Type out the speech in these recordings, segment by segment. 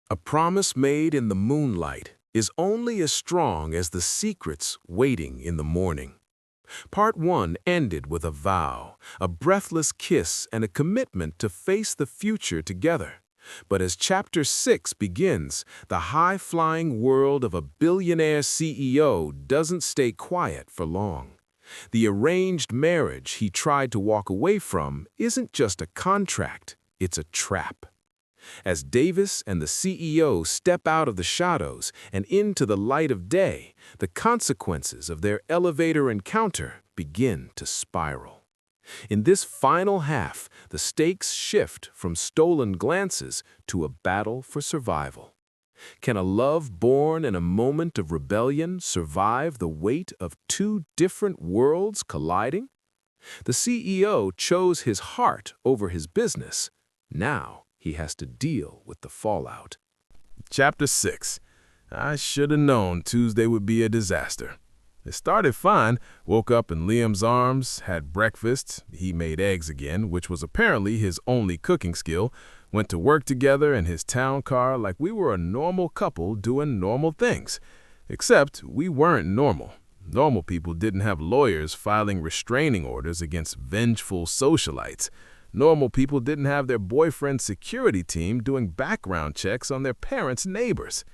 A promise made in the moonlight is only as strong as the secrets waiting in the morning. Part 1 ended with a vow, a breathless kiss, and a commitment to face the future together. But as Chapter 6 begins, the high-flying world of a billionaire CEO doesn't stay quiet for long. The arranged marriage he tried to walk away from isn't just a contract, it's a trap. As Davis and the CEO step out of the shadows and into the light of day, the consequences of their elevator encounter begin to spiral. In this final half, the stakes shift from stolen glances to a battle for survival. Can a love born in a moment of rebellion survive the weight of two different worlds colliding? The CEO chose his heart over his business. Now, he has to deal with the fallout. Chapter 6. I should have known Tuesday would be a disaster. It started fine, woke up in Liam's arms, had breakfast, he made eggs again, which was apparently his only cooking skill, went to work together in his town car like we were a normal couple doing normal things. Except we weren't normal. Normal people didn't have lawyers filing restraining orders against vengeful socialites. Normal people didn't have their boyfriend's security team doing background checks on their parents' neighbors.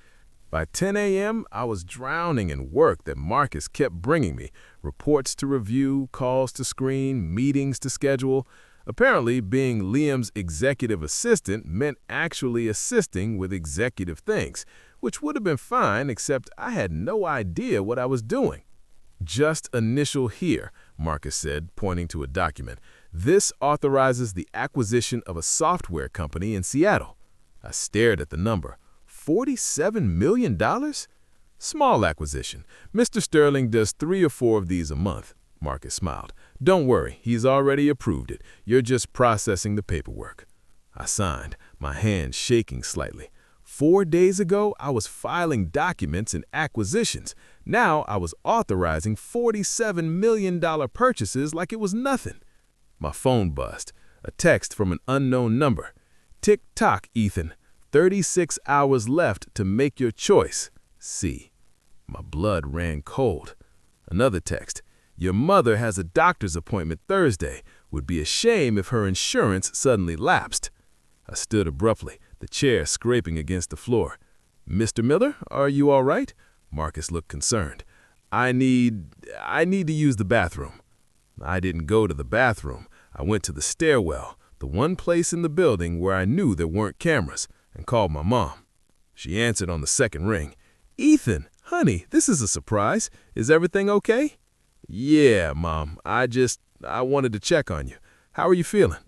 By 10 a.m., I was drowning in work that Marcus kept bringing me, reports to review, calls to screen, meetings to schedule. Apparently, being Liam's executive assistant meant actually assisting with executive things, which would have been fine except I had no idea what I was doing. Just initial here, Marcus said, pointing to a document. This authorizes the acquisition of a software company in Seattle. I stared at the number. $47 million? Small acquisition. Mr. Sterling does 3 or 4 of these a month. Marcus smiled. Don't worry, he's already approved it. You're just processing the paperwork. I signed, my hand shaking slightly. 4 days ago, I was filing documents and acquisitions. Now I was authorizing $47 million purchases like it was nothing. My phone buzzed. A text from an unknown number. Tick-tock, Ethan. 36 hours left to make your choice. See. My blood ran cold. Another text. Your mother has a doctor's appointment Thursday. Would be a shame if her insurance suddenly lapsed. I stood abruptly, the chair scraping against the floor. Mr. Miller, are you all right? Marcus looked concerned. I need to use the bathroom. I didn't go to the bathroom. I went to the stairwell, the one place in the building where I knew there weren't cameras, and called my mom. She answered on the second ring. Ethan, honey, this is a surprise. Is everything okay? Yeah, Mom. I wanted to check on you. How are you feeling?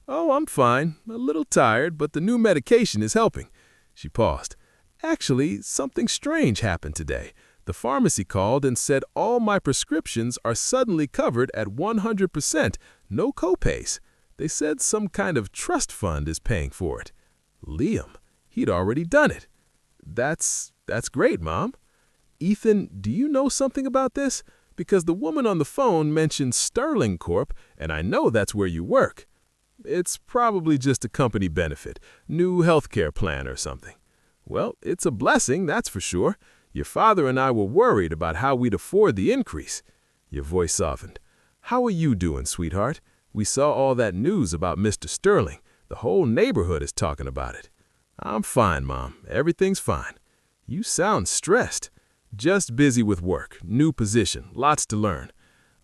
Oh, I'm fine. A little tired, but the new medication is helping. She paused. Actually, something strange happened today. The pharmacy called and said all my prescriptions are suddenly covered at 100%, no copays. They said some kind of trust fund is paying for it. Liam, he'd already done it. That's great, Mom. Ethan, do you know something about this? Because the woman on the phone mentioned Sterling Corp, and I know that's where you work. It's probably just a company benefit, new healthcare plan or something. Well, it's a blessing, that's for sure. Your father and I were worried about how we'd afford the increase. Your voice softened. How are you doing, sweetheart? We saw all that news about Mr. Sterling. The whole neighborhood is talking about it. I'm fine, Mom. Everything's fine. You sound stressed. Just busy with work, new position, lots to learn.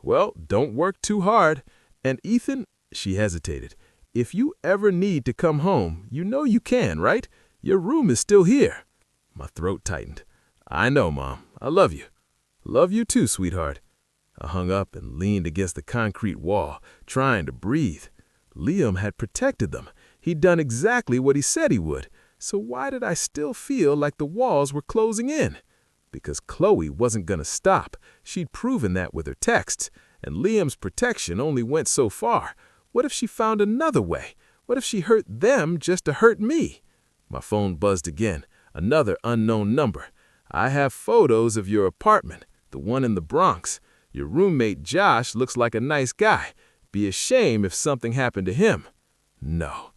Well, don't work too hard. And Ethan, she hesitated, if you ever need to come home, you know you can, right? Your room is still here. My throat tightened. I know, Mom. I love you. Love you too, sweetheart. I hung up and leaned against the concrete wall, trying to breathe. Liam had protected them. He'd done exactly what he said he would. So why did I still feel like the walls were closing in? Because Chloe wasn't going to stop. She'd proven that with her texts. And Liam's protection only went so far. What if she found another way? What if she hurt them just to hurt me? My phone buzzed again. Another unknown number. I have photos of your apartment, the one in the Bronx. Your roommate Josh looks like a nice guy. Be a shame if something happened to him. No.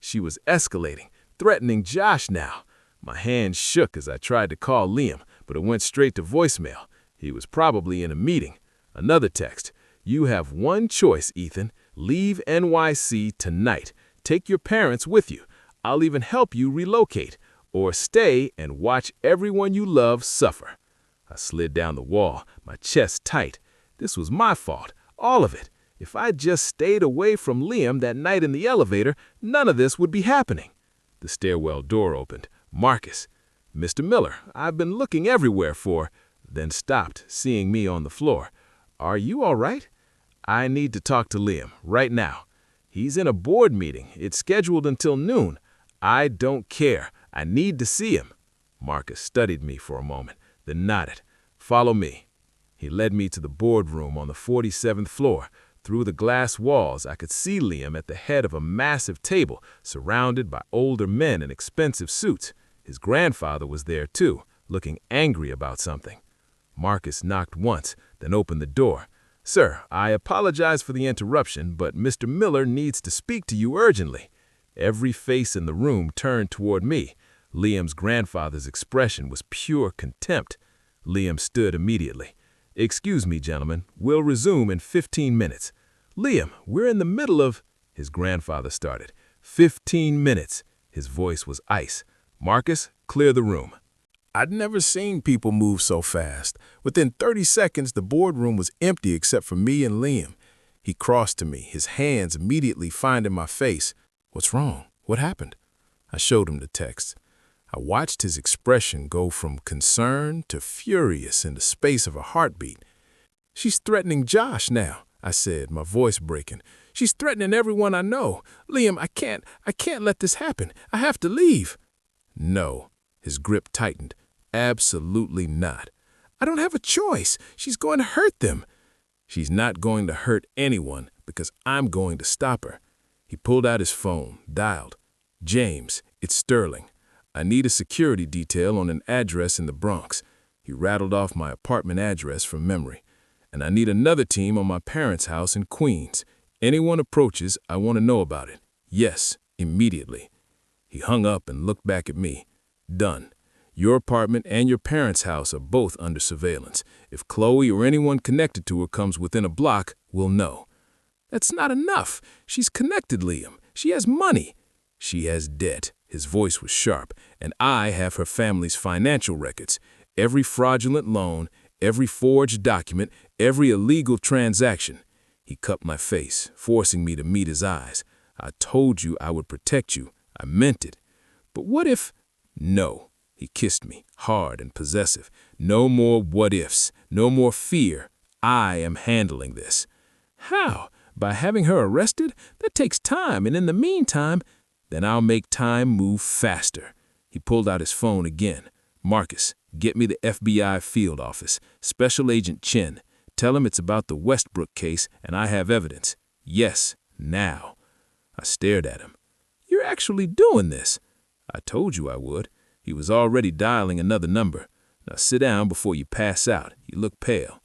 She was escalating. threatening Josh now. My hand shook as I tried to call Liam, but it went straight to voicemail. He was probably in a meeting. Another text. You have one choice, Ethan. Leave NYC tonight. Take your parents with you. I'll even help you relocate. Or stay and watch everyone you love suffer. I slid down the wall, my chest tight. This was my fault, all of it. If I'd just stayed away from Liam that night in the elevator, none of this would be happening. The stairwell door opened. Marcus. Mr. Miller, I've been looking everywhere for, then stopped, seeing me on the floor. Are you all right? I need to talk to Liam, right now. He's in a board meeting. It's scheduled until noon. I don't care. I need to see him. Marcus studied me for a moment, then nodded. Follow me. He led me to the boardroom on the 47th floor. Through the glass walls, I could see Liam at the head of a massive table, surrounded by older men in expensive suits. His grandfather was there too, looking angry about something. Marcus knocked once, then opened the door. Sir, I apologize for the interruption, but Mr. Miller needs to speak to you urgently. Every face in the room turned toward me. Liam's grandfather's expression was pure contempt. Liam stood immediately. Excuse me, gentlemen. We'll resume in 15 minutes. Liam, we're in the middle of... His grandfather started. 15 minutes. His voice was ice. Marcus, clear the room. I'd never seen people move so fast. Within 30 seconds, the boardroom was empty except for me and Liam. He crossed to me, his hands immediately finding my face. What's wrong? What happened? I showed him the text. I watched his expression go from concern to furious in the space of a heartbeat. She's threatening Josh now, I said, my voice breaking. She's threatening everyone I know. Liam, I can't let this happen. I have to leave. No. His grip tightened. Absolutely not. I don't have a choice. She's going to hurt them. She's not going to hurt anyone because I'm going to stop her. He pulled out his phone, dialed. James, it's Sterling. I need a security detail on an address in the Bronx. He rattled off my apartment address from memory. And I need another team on my parents' house in Queens. Anyone approaches, I want to know about it. Yes, immediately. He hung up and looked back at me. Done. Your apartment and your parents' house are both under surveillance. If Chloe or anyone connected to her comes within a block, we'll know. That's not enough. She's connected, Liam. She has money. She has debt. His voice was sharp. And I have her family's financial records. Every fraudulent loan, every forged document, every illegal transaction. He cupped my face, forcing me to meet his eyes. I told you I would protect you. I meant it. But what if... No. He kissed me, hard and possessive. No more what-ifs. No more fear. I am handling this. How? By having her arrested? That takes time, and in the meantime... Then I'll make time move faster. He pulled out his phone again. Marcus, get me the FBI field office. Special Agent Chen. Tell him it's about the Westbrook case and I have evidence. Yes, now. I stared at him. You're actually doing this. I told you I would. He was already dialing another number. Now sit down before you pass out. You look pale.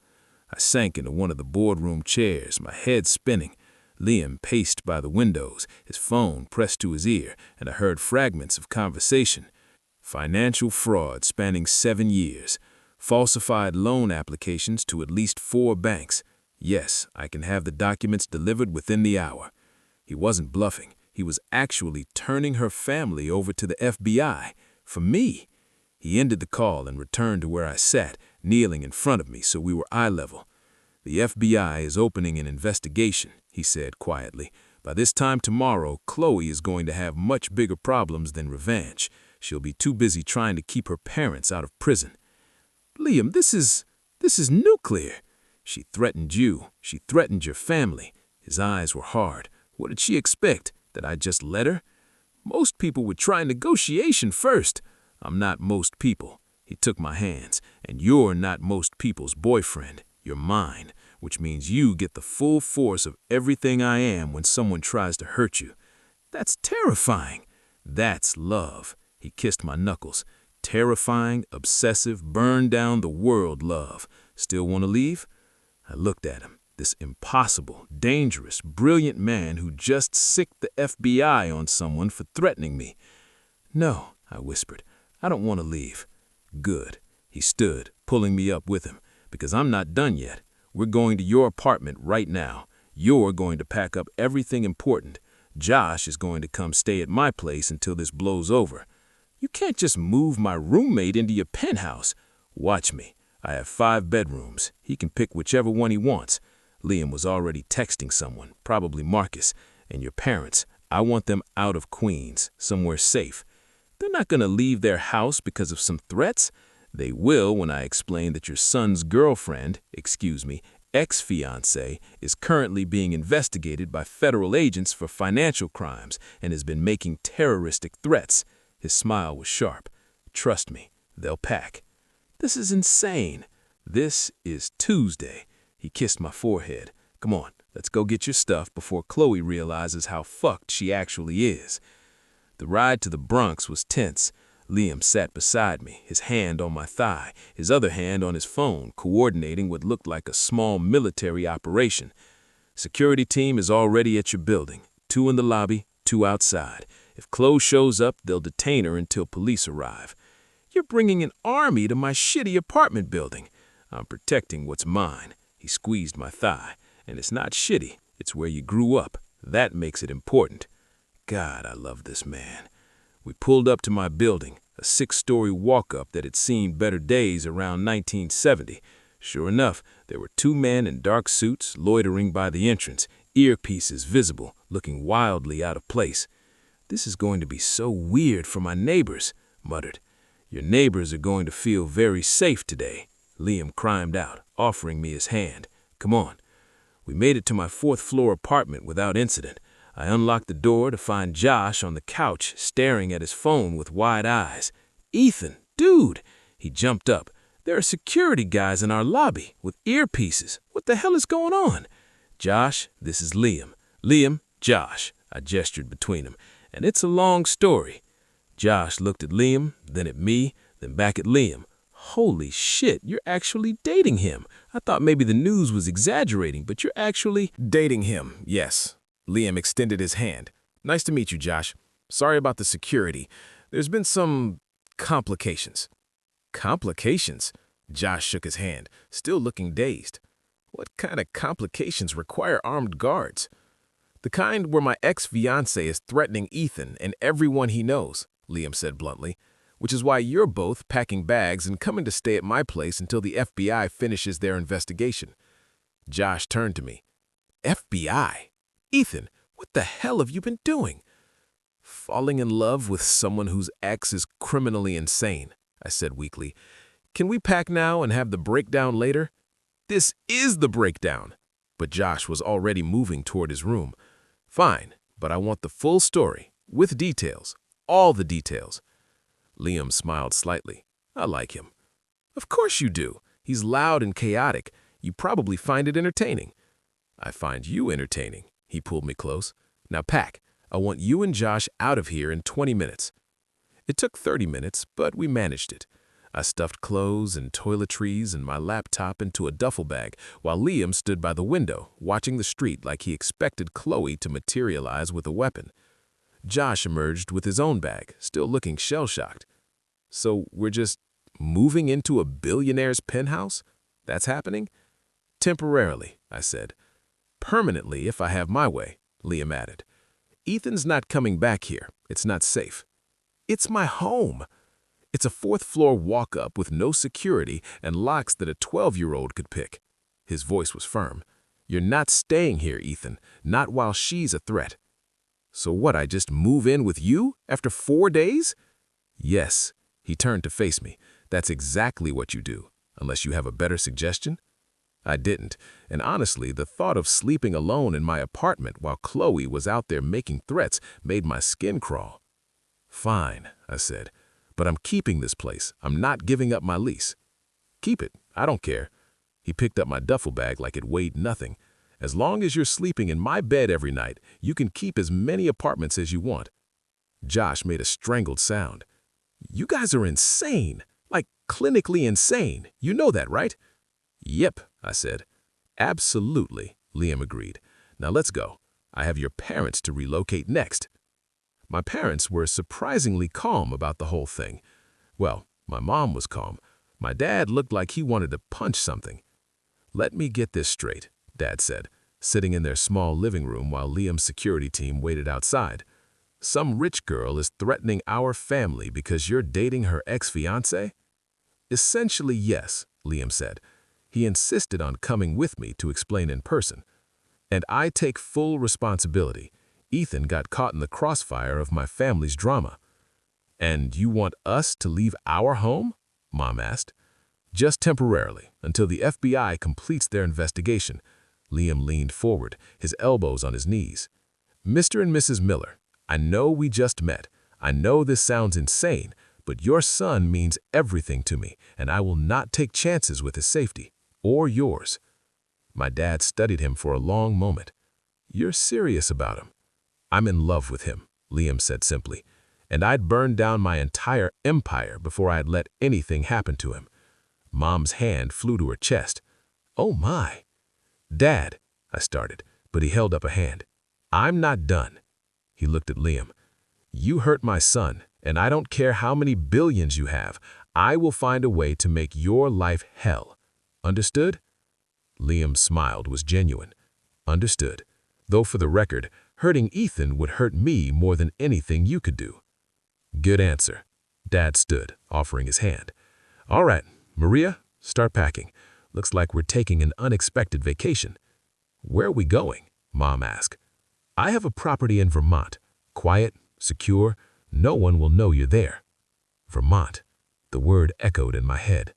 I sank into one of the boardroom chairs, my head spinning. Liam paced by the windows, his phone pressed to his ear, and I heard fragments of conversation. Financial fraud spanning 7 years. Falsified loan applications to at least 4 banks. Yes, I can have the documents delivered within the hour. He wasn't bluffing. He was actually turning her family over to the FBI. For me. He ended the call and returned to where I sat, kneeling in front of me so we were eye level. The FBI is opening an investigation, he said quietly. By this time tomorrow, Chloe is going to have much bigger problems than revenge. She'll be too busy trying to keep her parents out of prison. Liam, this is nuclear. She threatened you. She threatened your family. His eyes were hard. What did she expect? That I'd just let her? Most people would try negotiation first. I'm not most people. He took my hands. And you're not most people's boyfriend. You're mine, which means you get the full force of everything I am when someone tries to hurt you. That's terrifying. That's love. He kissed my knuckles. Terrifying, obsessive, burn down the world love. Still want to leave? I looked at him. This impossible, dangerous, brilliant man who just sicked the FBI on someone for threatening me. No, I whispered. I don't want to leave. Good. He stood, pulling me up with him, because I'm not done yet. We're going to your apartment right now. You're going to pack up everything important. Josh is going to come stay at my place until this blows over. You can't just move my roommate into your penthouse. Watch me. I have 5 bedrooms. He can pick whichever one he wants. Liam was already texting someone, probably Marcus. And your parents, I want them out of Queens, somewhere safe. They're not going to leave their house because of some threats. They will when I explain that your son's girlfriend, ex-fiancé, is currently being investigated by federal agents for financial crimes and has been making terroristic threats. His smile was sharp. Trust me, they'll pack. This is insane. This is Tuesday. He kissed my forehead. Come on, let's go get your stuff before Chloe realizes how fucked she actually is. The ride to the Bronx was tense. Liam sat beside me, his hand on my thigh, his other hand on his phone, coordinating what looked like a small military operation. Security team is already at your building. 2 in the lobby, 2 outside. If Chloe shows up, they'll detain her until police arrive. You're bringing an army to my shitty apartment building. I'm protecting what's mine. He squeezed my thigh. And it's not shitty. It's where you grew up. That makes it important. God, I love this man. We pulled up to my building, a 6-story walk-up that had seen better days around 1970. Sure enough, there were 2 men in dark suits loitering by the entrance, earpieces visible, looking wildly out of place. This is going to be so weird for my neighbors, muttered. Your neighbors are going to feel very safe today, Liam cried out, offering me his hand. Come on. We made it to my 4th-floor apartment without incident. I unlocked the door to find Josh on the couch, staring at his phone with wide eyes. Ethan, dude! He jumped up. There are security guys in our lobby with earpieces. What the hell is going on? Josh, this is Liam. Liam, Josh. I gestured between them. And it's a long story. Josh looked at Liam, then at me, then back at Liam. Holy shit, you're actually dating him. I thought maybe the news was exaggerating, but you're actually Dating him, yes. Liam extended his hand. Nice to meet you, Josh. Sorry about the security. There's been some complications. Complications? Josh shook his hand, still looking dazed. What kind of complications require armed guards? The kind where my ex-fiancé is threatening Ethan and everyone he knows, Liam said bluntly, which is why you're both packing bags and coming to stay at my place until the FBI finishes their investigation. Josh turned to me. FBI? Ethan, what the hell have you been doing? Falling in love with someone whose ex is criminally insane, I said weakly. Can we pack now and have the breakdown later? This is the breakdown. But Josh was already moving toward his room. Fine, but I want the full story, with details, all the details. Liam smiled slightly. I like him. Of course you do. He's loud and chaotic. You probably find it entertaining. I find you entertaining. He pulled me close. Now pack. I want you and Josh out of here in 20 minutes. It took 30 minutes, but we managed it. I stuffed clothes and toiletries and my laptop into a duffel bag while Liam stood by the window, watching the street like he expected Chloe to materialize with a weapon. Josh emerged with his own bag, still looking shell-shocked. So we're just moving into a billionaire's penthouse? That's happening? Temporarily, I said. Permanently if I have my way, Liam added. Ethan's not coming back here. It's not safe. It's my home. It's a 4th-floor walk-up with no security and locks that a 12-year-old could pick. His voice was firm. You're not staying here, Ethan, not while she's a threat. So what, I just move in with you after 4 days? Yes. He turned to face me. That's exactly what you do, unless you have a better suggestion? I didn't, and honestly, the thought of sleeping alone in my apartment while Chloe was out there making threats made my skin crawl. Fine, I said, but I'm keeping this place. I'm not giving up my lease. Keep it. I don't care. He picked up my duffel bag like it weighed nothing. As long as you're sleeping in my bed every night, you can keep as many apartments as you want. Josh made a strangled sound. You guys are insane. Like clinically insane. You know that, right? Yep, I said. Absolutely, Liam agreed. Now let's go. I have your parents to relocate next. My parents were surprisingly calm about the whole thing. Well, my mom was calm. My dad looked like he wanted to punch something. "Let me get this straight," Dad said, sitting in their small living room while Liam's security team waited outside. "Some rich girl is threatening our family because you're dating her ex-fiancé?" "Essentially, yes," Liam said. He insisted on coming with me to explain in person. "And I take full responsibility. Ethan got caught in the crossfire of my family's drama." "And you want us to leave our home?" Mom asked. "Just temporarily, until the FBI completes their investigation." Liam leaned forward, his elbows on his knees. "Mr. and Mrs. Miller, I know we just met. I know this sounds insane, but your son means everything to me, and I will not take chances with his safety, or yours." My dad studied him for a long moment. "You're serious about him?" "I'm in love with him," Liam said simply, "and I'd burn down my entire empire before I'd let anything happen to him." Mom's hand flew to her chest. "Oh my." "Dad," I started, but he held up a hand. "I'm not done." He looked at Liam. "You hurt my son, and I don't care how many billions you have. I will find a way to make your life hell. Understood?" Liam's smile was genuine. "Understood. Though for the record, hurting Ethan would hurt me more than anything you could do." "Good answer." Dad stood, offering his hand. "All right, Maria, start packing. Looks like we're taking an unexpected vacation." "Where are we going?" Mom asked. "I have a property in Vermont. Quiet, secure, no one will know you're there." Vermont. The word echoed in my head.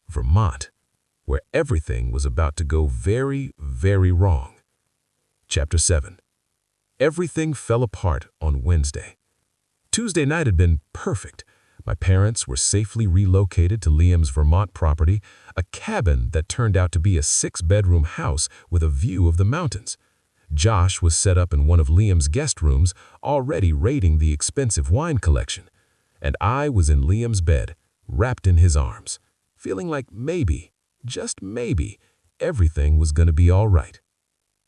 Vermont, where everything was about to go very, very wrong. Chapter 7. Everything fell apart on Wednesday. Tuesday night had been perfect. My parents were safely relocated to Liam's Vermont property, a cabin that turned out to be a 6-bedroom house with a view of the mountains. Josh was set up in one of Liam's guest rooms, already raiding the expensive wine collection. And I was in Liam's bed, wrapped in his arms, feeling like maybe, just maybe, everything was going to be all right.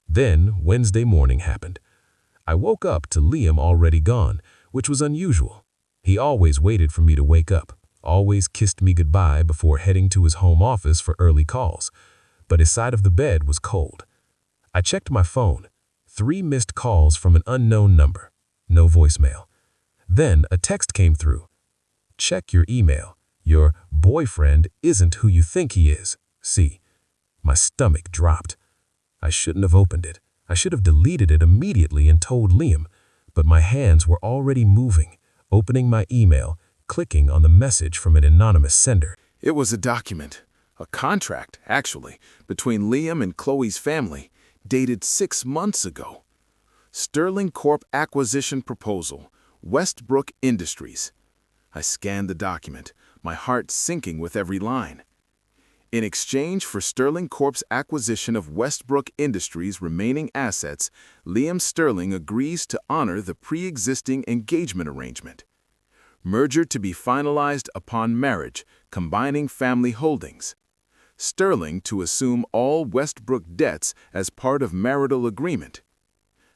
Then Wednesday morning happened. I woke up to Liam already gone, which was unusual. He always waited for me to wake up, always kissed me goodbye before heading to his home office for early calls. But his side of the bed was cold. I checked my phone. 3 missed calls from an unknown number. No voicemail. Then a text came through. "Check your email. Your boyfriend isn't who you think he is. See." My stomach dropped. I shouldn't have opened it. I should have deleted it immediately and told Liam. But my hands were already moving, opening my email, clicking on the message from an anonymous sender. It was a document, a contract, actually, between Liam and Chloe's family, dated 6 months ago. Sterling Corp Acquisition Proposal, Westbrook Industries. I scanned the document, my heart sinking with every line. In exchange for Sterling Corp's acquisition of Westbrook Industries' remaining assets, Liam Sterling agrees to honor the pre-existing engagement arrangement. Merger to be finalized upon marriage, combining family holdings. Sterling to assume all Westbrook debts as part of marital agreement.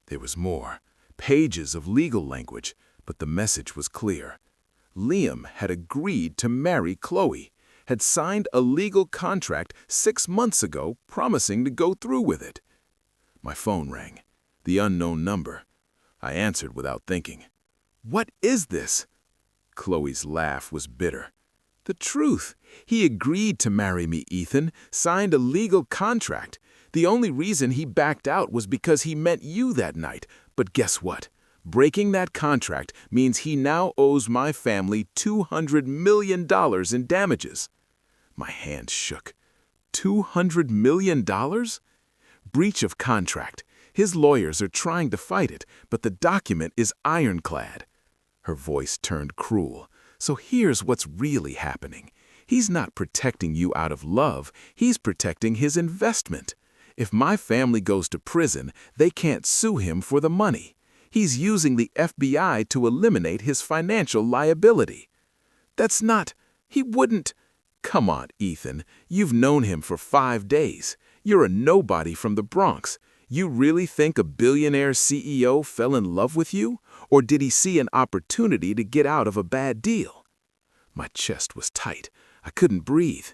There was more, pages of legal language, but the message was clear. Liam had agreed to marry Chloe, had signed a legal contract 6 months ago promising to go through with it. My phone rang. The unknown number. I answered without thinking. "What is this?" Chloe's laugh was bitter. "The truth. He agreed to marry me, Ethan, signed a legal contract. The only reason he backed out was because he met you that night. But guess what? Breaking that contract means he now owes my family $200 million in damages." My hand shook. $200 million? Breach of contract. His lawyers are trying to fight it, but the document is ironclad. Her voice turned cruel. "So here's what's really happening. He's not protecting you out of love. He's protecting his investment. If my family goes to prison, they can't sue him for the money. He's using the FBI to eliminate his financial liability." "That's not... He wouldn't..." "Come on, Ethan. You've known him for 5 days. You're a nobody from the Bronx. You really think a billionaire CEO fell in love with you? Or did he see an opportunity to get out of a bad deal? My chest was tight. I couldn't breathe.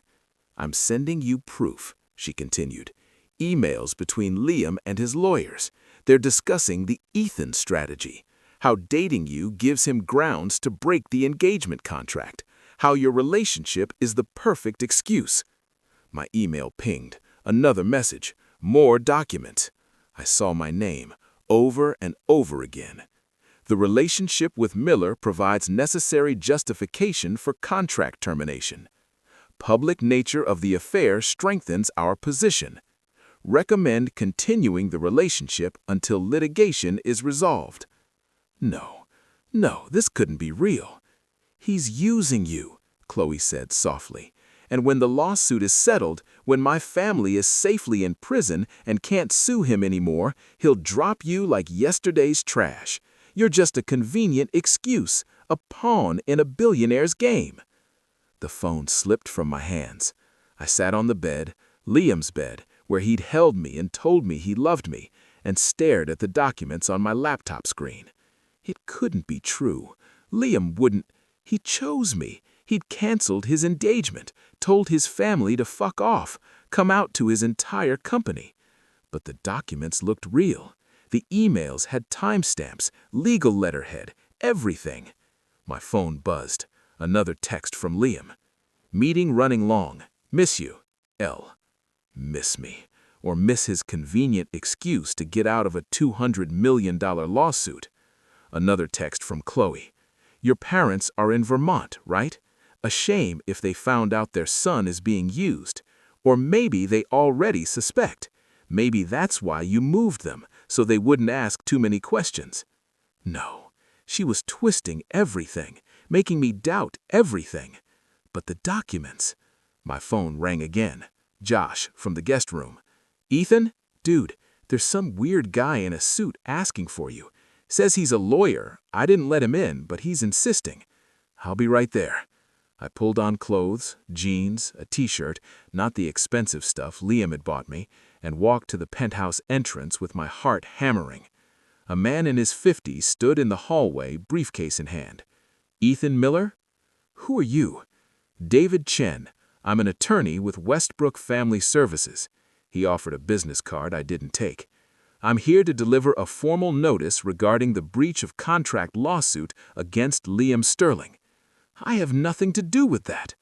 "I'm sending you proof," she continued. "Emails between Liam and his lawyers. They're discussing the Ethan strategy. How dating you gives him grounds to break the engagement contract. How your relationship is the perfect excuse." My email pinged. Another message. More documents. I saw my name over and over again. The relationship with Miller provides necessary justification for contract termination. Public nature of the affair strengthens our position. Recommend continuing the relationship until litigation is resolved. No, this couldn't be real. "He's using you," Chloe said softly. "And when the lawsuit is settled, when my family is safely in prison and can't sue him anymore, he'll drop you like yesterday's trash. You're just a convenient excuse, a pawn in a billionaire's game." The phone slipped from my hands. I sat on the bed, Liam's bed, where he'd held me and told me he loved me, and stared at the documents on my laptop screen. It couldn't be true. Liam wouldn't. He chose me. He'd canceled his engagement, told his family to fuck off, come out to his entire company. But the documents looked real. The emails had timestamps, legal letterhead, everything. My phone buzzed. Another text from Liam. "Meeting running long. Miss you. L." Miss me. Or miss his convenient excuse to get out of a $200 million lawsuit. Another text from Chloe. "Your parents are in Vermont, right? A shame if they found out their son is being used. Or maybe they already suspect. Maybe that's why you moved them, so they wouldn't ask too many questions." No, she was twisting everything, making me doubt everything. But the documents. My phone rang again. Josh, from the guest room. "Ethan? Dude, there's some weird guy in a suit asking for you. Says he's a lawyer. I didn't let him in, but he's insisting." "I'll be right there." I pulled on clothes, jeans, a t-shirt, not the expensive stuff Liam had bought me, and walked to the penthouse entrance with my heart hammering. A man in his 50s stood in the hallway, briefcase in hand. "Ethan Miller?" "Who are you?" "David Chen. I'm an attorney with Westbrook Family Services." He offered a business card I didn't take. "I'm here to deliver a formal notice regarding the breach of contract lawsuit against Liam Sterling." "I have nothing to do with that."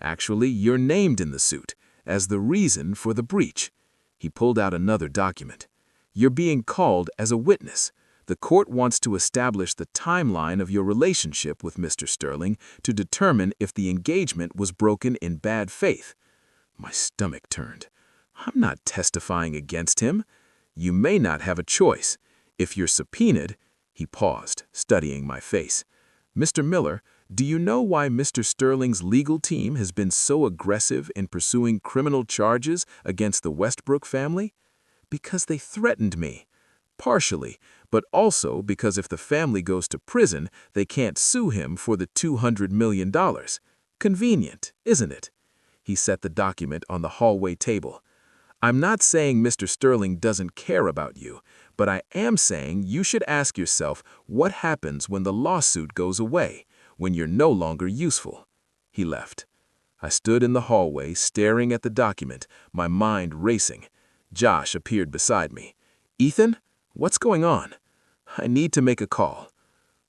"Actually, you're named in the suit as the reason for the breach." He pulled out another document. "You're being called as a witness. The court wants to establish the timeline of your relationship with Mr. Sterling to determine if the engagement was broken in bad faith." My stomach turned. "I'm not testifying against him." "You may not have a choice. If you're subpoenaed—" He paused, studying my face. "Mr. Miller, do you know why Mr. Sterling's legal team has been so aggressive in pursuing criminal charges against the Westbrook family? Because they threatened me. Partially, but also because if the family goes to prison, they can't sue him for the $200 million. Convenient, isn't it?" He set the document on the hallway table. "I'm not saying Mr. Sterling doesn't care about you, but I am saying you should ask yourself what happens when the lawsuit goes away, when you're no longer useful." He left. I stood in the hallway, staring at the document, my mind racing. Josh appeared beside me. "Ethan? What's going on?" "I need to make a call."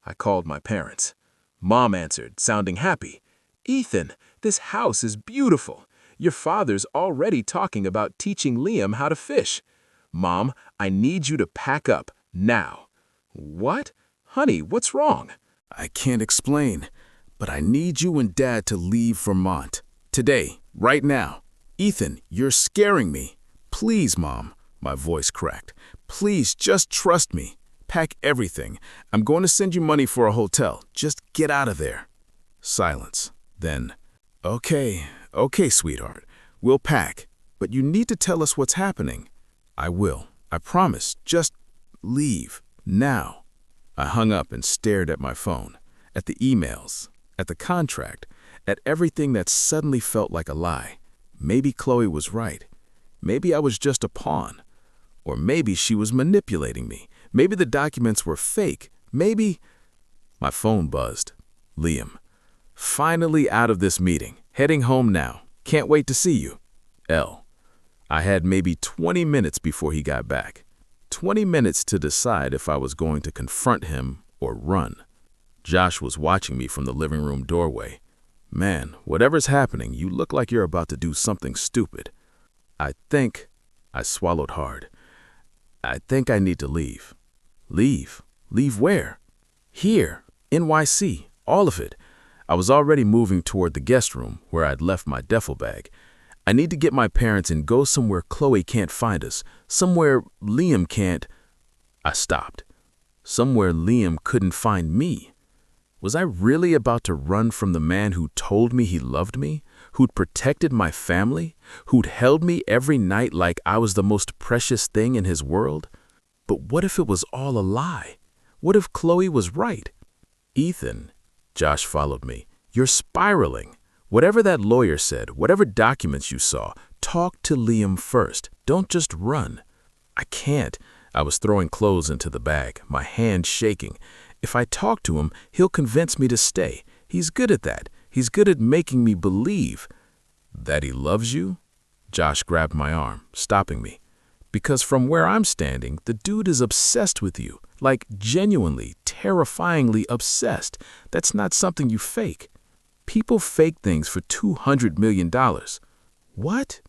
I called my parents. Mom answered, sounding happy. "Ethan, this house is beautiful. Your father's already talking about teaching Liam how to fish." "Mom, I need you to pack up, now." "What? Honey, what's wrong?" I can't explain, but I need you and Dad to leave Vermont. Today, right now. Ethan, you're scaring me. Please, Mom. My voice cracked. Please, just trust me. Pack everything. I'm going to send you money for a hotel. Just get out of there. Silence. Then, okay, sweetheart. We'll pack, but you need to tell us what's happening. I will. I promise. Just leave. Now. I hung up and stared at my phone, at the emails, at the contract, at everything that suddenly felt like a lie. Maybe Chloe was right. Maybe I was just a pawn. Or maybe she was manipulating me. Maybe the documents were fake. Maybe. My phone buzzed. Liam. Finally out of this meeting. Heading home now. Can't wait to see you. L. I had maybe 20 minutes before he got back. 20 minutes to decide if I was going to confront him or run. Josh was watching me from the living room doorway. Man, whatever's happening, you look like you're about to do something stupid. I swallowed hard. I think I need to leave. Leave? Leave where? Here, NYC, all of it. I was already moving toward the guest room where I'd left my duffel bag. I need to get my parents and go somewhere Chloe can't find us, somewhere Liam can't. I stopped. Somewhere Liam couldn't find me. Was I really about to run from the man who told me he loved me, who'd protected my family, who'd held me every night like I was the most precious thing in his world? But what if it was all a lie? What if Chloe was right? Ethan, Josh followed me, you're spiraling. Whatever that lawyer said, whatever documents you saw, talk to Liam first. Don't just run. I can't. I was throwing clothes into the bag, my hand shaking. If I talk to him, he'll convince me to stay. He's good at that. He's good at making me believe. That he loves you? Josh grabbed my arm, stopping me. Because from where I'm standing, the dude is obsessed with you. Like genuinely, terrifyingly obsessed. That's not something you fake. People fake things for $200 million. What?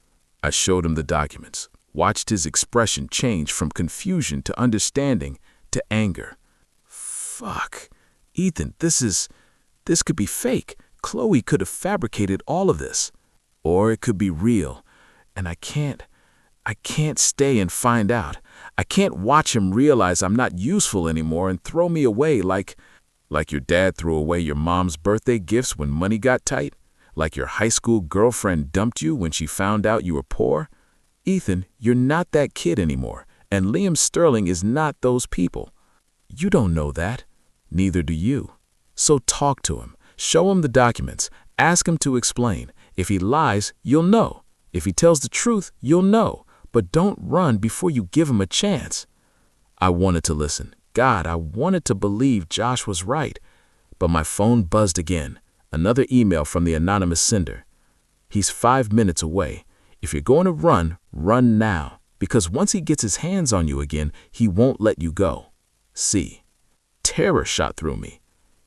I showed him the documents, watched his expression change from confusion to understanding to anger. Fuck. Ethan, this could be fake. Chloe could have fabricated all of this. Or it could be real. And I can't stay and find out. I can't watch him realize I'm not useful anymore and throw me away like your dad threw away your mom's birthday gifts when money got tight? Like your high school girlfriend dumped you when she found out you were poor? Ethan, you're not that kid anymore, and Liam Sterling is not those people. You don't know that. Neither do you. So talk to him. Show him the documents. Ask him to explain. If he lies, you'll know. If he tells the truth, you'll know. But don't run before you give him a chance. I wanted to listen. God, I wanted to believe Josh was right. But my phone buzzed again. Another email from the anonymous sender. He's 5 minutes away. If you're going to run, run now. Because once he gets his hands on you again, he won't let you go. See. Terror shot through me.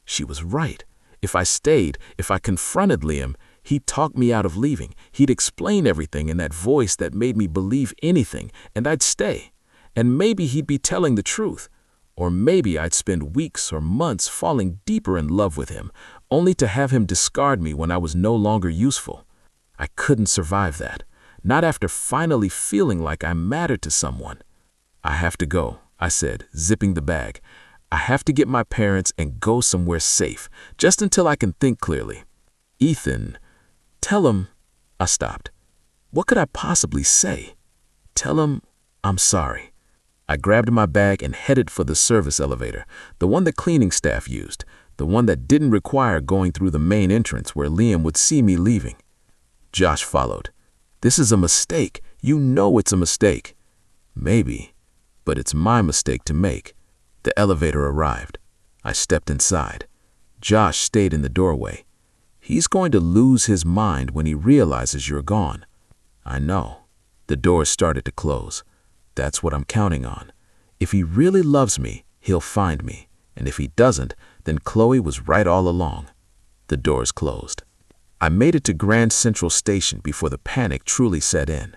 She was right. If I stayed, if I confronted Liam, he'd talk me out of leaving. He'd explain everything in that voice that made me believe anything, and I'd stay. And maybe he'd be telling the truth. Or maybe I'd spend weeks or months falling deeper in love with him, only to have him discard me when I was no longer useful. I couldn't survive that. Not after finally feeling like I mattered to someone. I have to go, I said, zipping the bag. I have to get my parents and go somewhere safe, just until I can think clearly. Ethan, tell him. I stopped. What could I possibly say? Tell him I'm sorry. I grabbed my bag and headed for the service elevator, the one the cleaning staff used, the one that didn't require going through the main entrance where Liam would see me leaving. Josh followed. This is a mistake. You know it's a mistake. Maybe, but it's my mistake to make. The elevator arrived. I stepped inside. Josh stayed in the doorway. He's going to lose his mind when he realizes you're gone. I know. The door started to close. That's what I'm counting on. If he really loves me, he'll find me. And if he doesn't, then Chloe was right all along. The doors closed. I made it to Grand Central Station before the panic truly set in.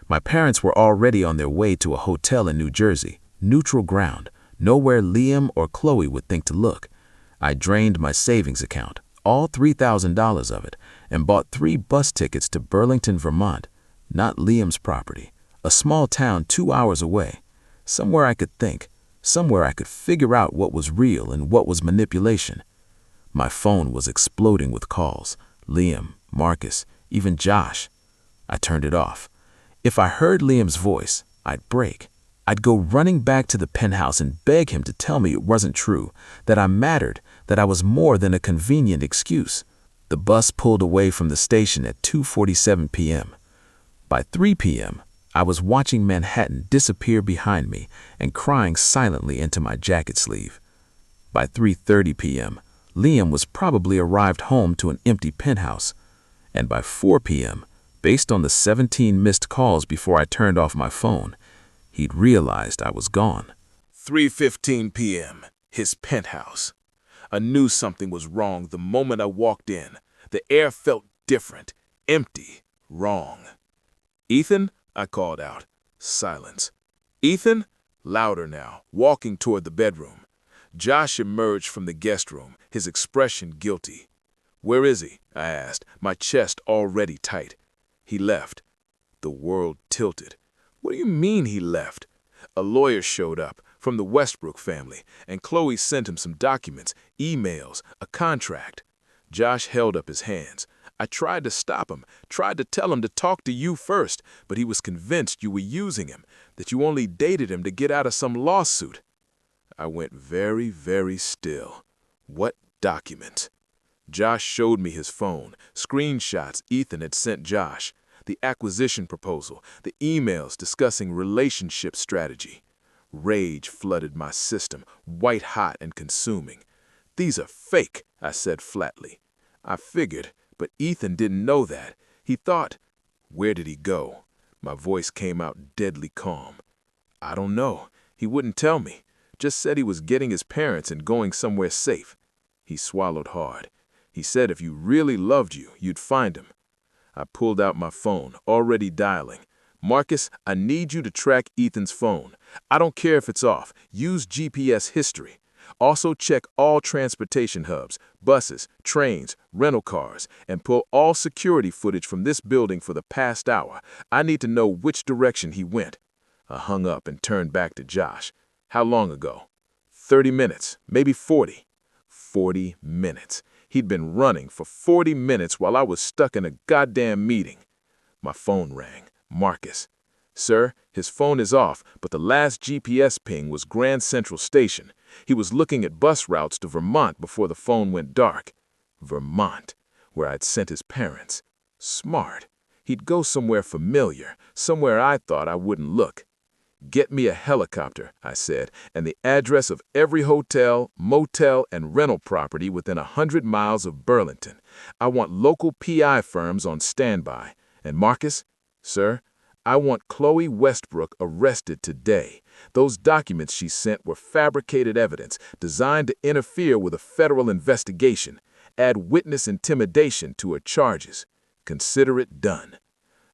My parents were already on their way to a hotel in New Jersey, neutral ground, nowhere Liam or Chloe would think to look. I drained my savings account, all $3,000 of it, and bought 3 bus tickets to Burlington, Vermont, not Liam's property, a small town 2 hours away, somewhere I could think, somewhere I could figure out what was real and what was manipulation. My phone was exploding with calls. Liam, Marcus, even Josh. I turned it off. If I heard Liam's voice, I'd break. I'd go running back to the penthouse and beg him to tell me it wasn't true, that I mattered, that I was more than a convenient excuse. The bus pulled away from the station at 2:47 p.m. By 3 p.m., I was watching Manhattan disappear behind me and crying silently into my jacket sleeve. By 3:30 p.m., Liam was probably arrived home to an empty penthouse. And by 4 p.m., based on the 17 missed calls before I turned off my phone, he'd realized I was gone. 3:15 p.m., his penthouse. I knew something was wrong the moment I walked in. The air felt different, empty, wrong. "Ethan?" I called out. Silence. "Ethan?" Louder now, walking toward the bedroom. Josh emerged from the guest room, his expression guilty. "Where is he?" I asked, my chest already tight. "He left." The world tilted. "What do you mean he left?" A lawyer showed up from the Westbrook family, and Chloe sent him some documents, emails, a contract. Josh held up his hands. "I tried to stop him, tried to tell him to talk to you first, but he was convinced you were using him, that you only dated him to get out of some lawsuit." I went very, very still. What document? Josh showed me his phone, screenshots Ethan had sent Josh, the acquisition proposal, the emails discussing relationship strategy. Rage flooded my system, white hot and consuming. "These are fake," I said flatly. I figured, but Ethan didn't know that. He thought, "Where did he go?" My voice came out deadly calm. "I don't know. He wouldn't tell me. Just said he was getting his parents and going somewhere safe." He swallowed hard. "He said if you really loved you, you'd find him." I pulled out my phone, already dialing. "Marcus, I need you to track Ethan's phone. I don't care if it's off. Use GPS history. Also check all transportation hubs, buses, trains, rental cars, and pull all security footage from this building for the past hour. I need to know which direction he went." I hung up and turned back to Josh. "How long ago?" 30 minutes, maybe 40. 40 minutes. He'd been running for 40 minutes while I was stuck in a goddamn meeting. My phone rang. Marcus. "Sir, his phone is off, but the last GPS ping was Grand Central Station. He was looking at bus routes to Vermont before the phone went dark." Vermont, where I'd sent his parents. Smart. He'd go somewhere familiar, somewhere I thought I wouldn't look. "Get me a helicopter," I said, "and the address of every hotel, motel, and rental property within 100 miles of Burlington. I want local PI firms on standby. And Marcus, sir, I want Chloe Westbrook arrested today. Those documents she sent were fabricated evidence designed to interfere with a federal investigation. Add witness intimidation to her charges. Consider it done."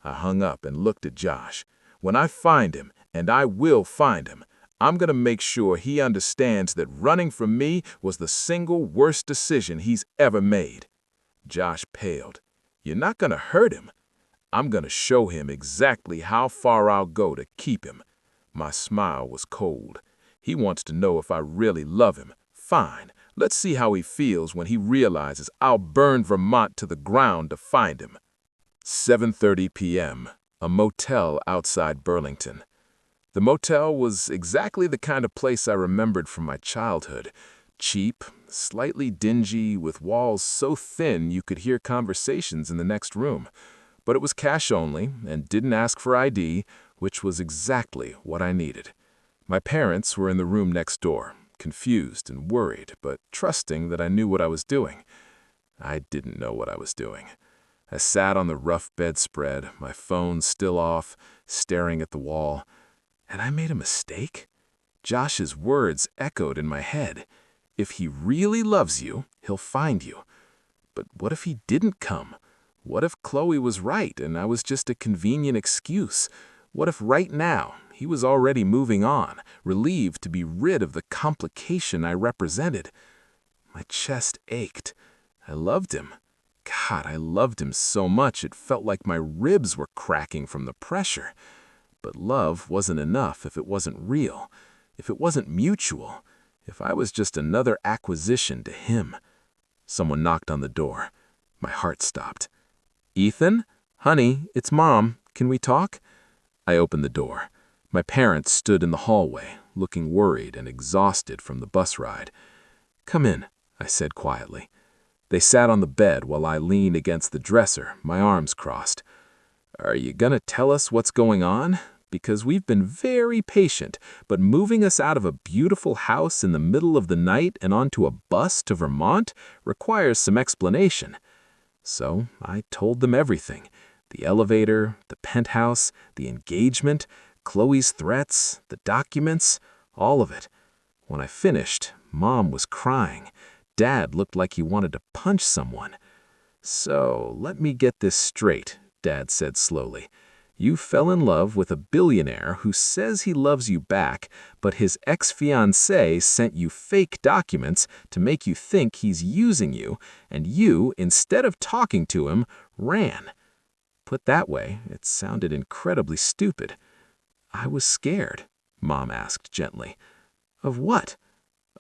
I hung up and looked at Josh. "When I find him, and I will find him, I'm going to make sure he understands that running from me was the single worst decision he's ever made." Josh paled. "You're not going to hurt him." "I'm going to show him exactly how far I'll go to keep him." My smile was cold. "He wants to know if I really love him. Fine. Let's see how he feels when he realizes I'll burn Vermont to the ground to find him." 7:30 p.m., a motel outside Burlington. The motel was exactly the kind of place I remembered from my childhood. Cheap, slightly dingy, with walls so thin you could hear conversations in the next room. But it was cash only and didn't ask for ID, which was exactly what I needed. My parents were in the room next door, confused and worried, but trusting that I knew what I was doing. I didn't know what I was doing. I sat on the rough bedspread, my phone still off, staring at the wall. Had I made a mistake? Josh's words echoed in my head. If he really loves you, he'll find you. But what if he didn't come? What if Chloe was right and I was just a convenient excuse? What if right now he was already moving on, relieved to be rid of the complication I represented? My chest ached. I loved him. God, I loved him so much it felt like my ribs were cracking from the pressure. But love wasn't enough if it wasn't real, if it wasn't mutual, if I was just another acquisition to him. Someone knocked on the door. My heart stopped. "Ethan? Honey, it's Mom. Can we talk?" I opened the door. My parents stood in the hallway, looking worried and exhausted from the bus ride. "Come in," I said quietly. They sat on the bed while I leaned against the dresser, my arms crossed. "Are you gonna tell us what's going on?" because we've been very patient, but moving us out of a beautiful house in the middle of the night and onto a bus to Vermont requires some explanation. So I told them everything. The elevator, the penthouse, the engagement, Chloe's threats, the documents, all of it. When I finished, Mom was crying. Dad looked like he wanted to punch someone. "So, let me get this straight," Dad said slowly. "You fell in love with a billionaire who says he loves you back, but his ex-fiancée sent you fake documents to make you think he's using you, and you, instead of talking to him, ran." Put that way, it sounded incredibly stupid. "I was scared," Mom asked gently. "Of what?"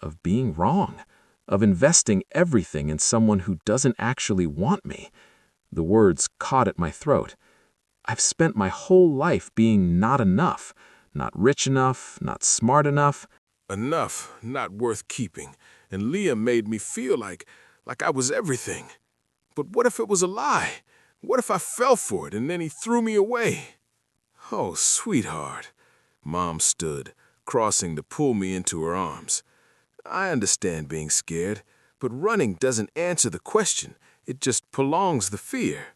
"Of being wrong. Of investing everything in someone who doesn't actually want me." The words caught at my throat. I've spent my whole life being not enough, not rich enough, not smart enough. Enough, not worth keeping, and Liam made me feel like I was everything. But what if it was a lie? What if I fell for it and then he threw me away? Oh, sweetheart. Mom stood, crossing to pull me into her arms. I understand being scared, but running doesn't answer the question. It just prolongs the fear.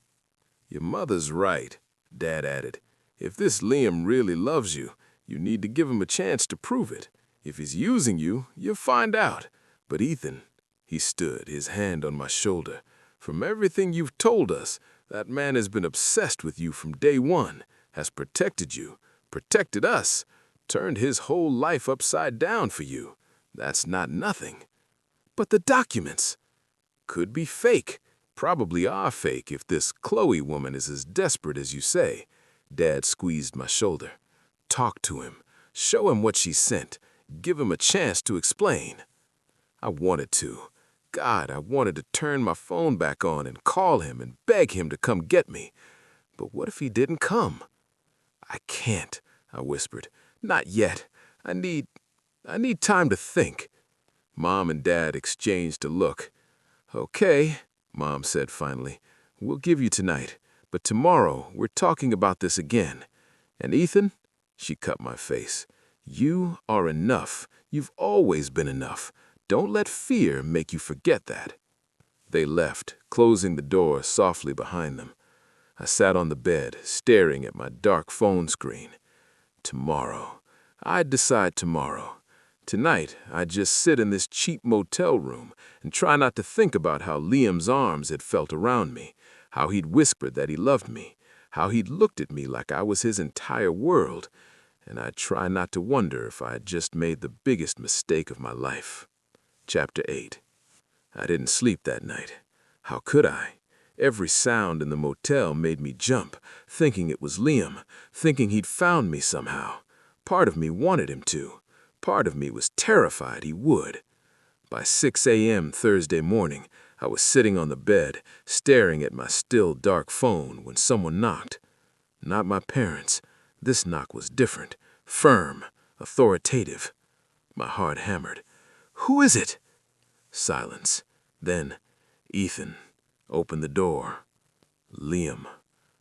Your mother's right, Dad added. If this Liam really loves you, you need to give him a chance to prove it. If he's using you, you'll find out. But Ethan, he stood, his hand on my shoulder. From everything you've told us, that man has been obsessed with you from day one, has protected you, protected us, turned his whole life upside down for you. That's not nothing. But the documents could be fake, probably are fake if this Chloe woman is as desperate as you say. Dad squeezed my shoulder. Talk to him. Show him what she sent. Give him a chance to explain. I wanted to. God, I wanted to turn my phone back on and call him and beg him to come get me. But what if he didn't come? I can't, I whispered. Not yet. I need time to think. Mom and Dad exchanged a look. Okay, Mom said finally. We'll give you tonight, but tomorrow we're talking about this again. And Ethan, she cut my face. You are enough. You've always been enough. Don't let fear make you forget that. They left, closing the door softly behind them. I sat on the bed, staring at my dark phone screen. Tomorrow. I'd decide tomorrow. Tonight, I'd just sit in this cheap motel room and try not to think about how Liam's arms had felt around me, how he'd whispered that he loved me, how he'd looked at me like I was his entire world, and I'd try not to wonder if I had just made the biggest mistake of my life. Chapter 8. I didn't sleep that night. How could I? Every sound in the motel made me jump, thinking it was Liam, thinking he'd found me somehow. Part of me wanted him to. Part of me was terrified he would. By 6 a.m. Thursday morning, I was sitting on the bed, staring at my still dark phone when someone knocked. Not my parents. This knock was different, firm, authoritative. My heart hammered. Who is it? Silence. Then, Ethan. Opened the door. Liam.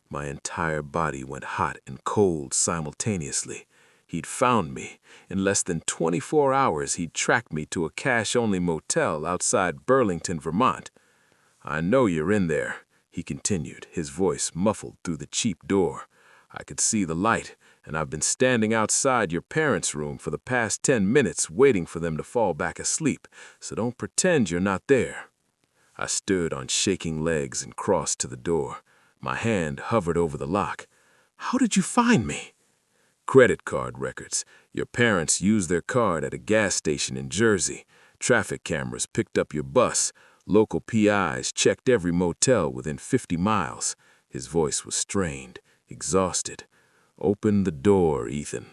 My entire body went hot and cold simultaneously. He'd found me. In less than 24 hours, he'd tracked me to a cash-only motel outside Burlington, Vermont. I know you're in there, he continued, his voice muffled through the cheap door. I could see the light, and I've been standing outside your parents' room for the past 10 minutes waiting for them to fall back asleep, so don't pretend you're not there. I stood on shaking legs and crossed to the door. My hand hovered over the lock. How did you find me? Credit card records. Your parents used their card at a gas station in Jersey. Traffic cameras picked up your bus. Local PIs checked every motel within 50 miles. His voice was strained, exhausted. Open the door, Ethan.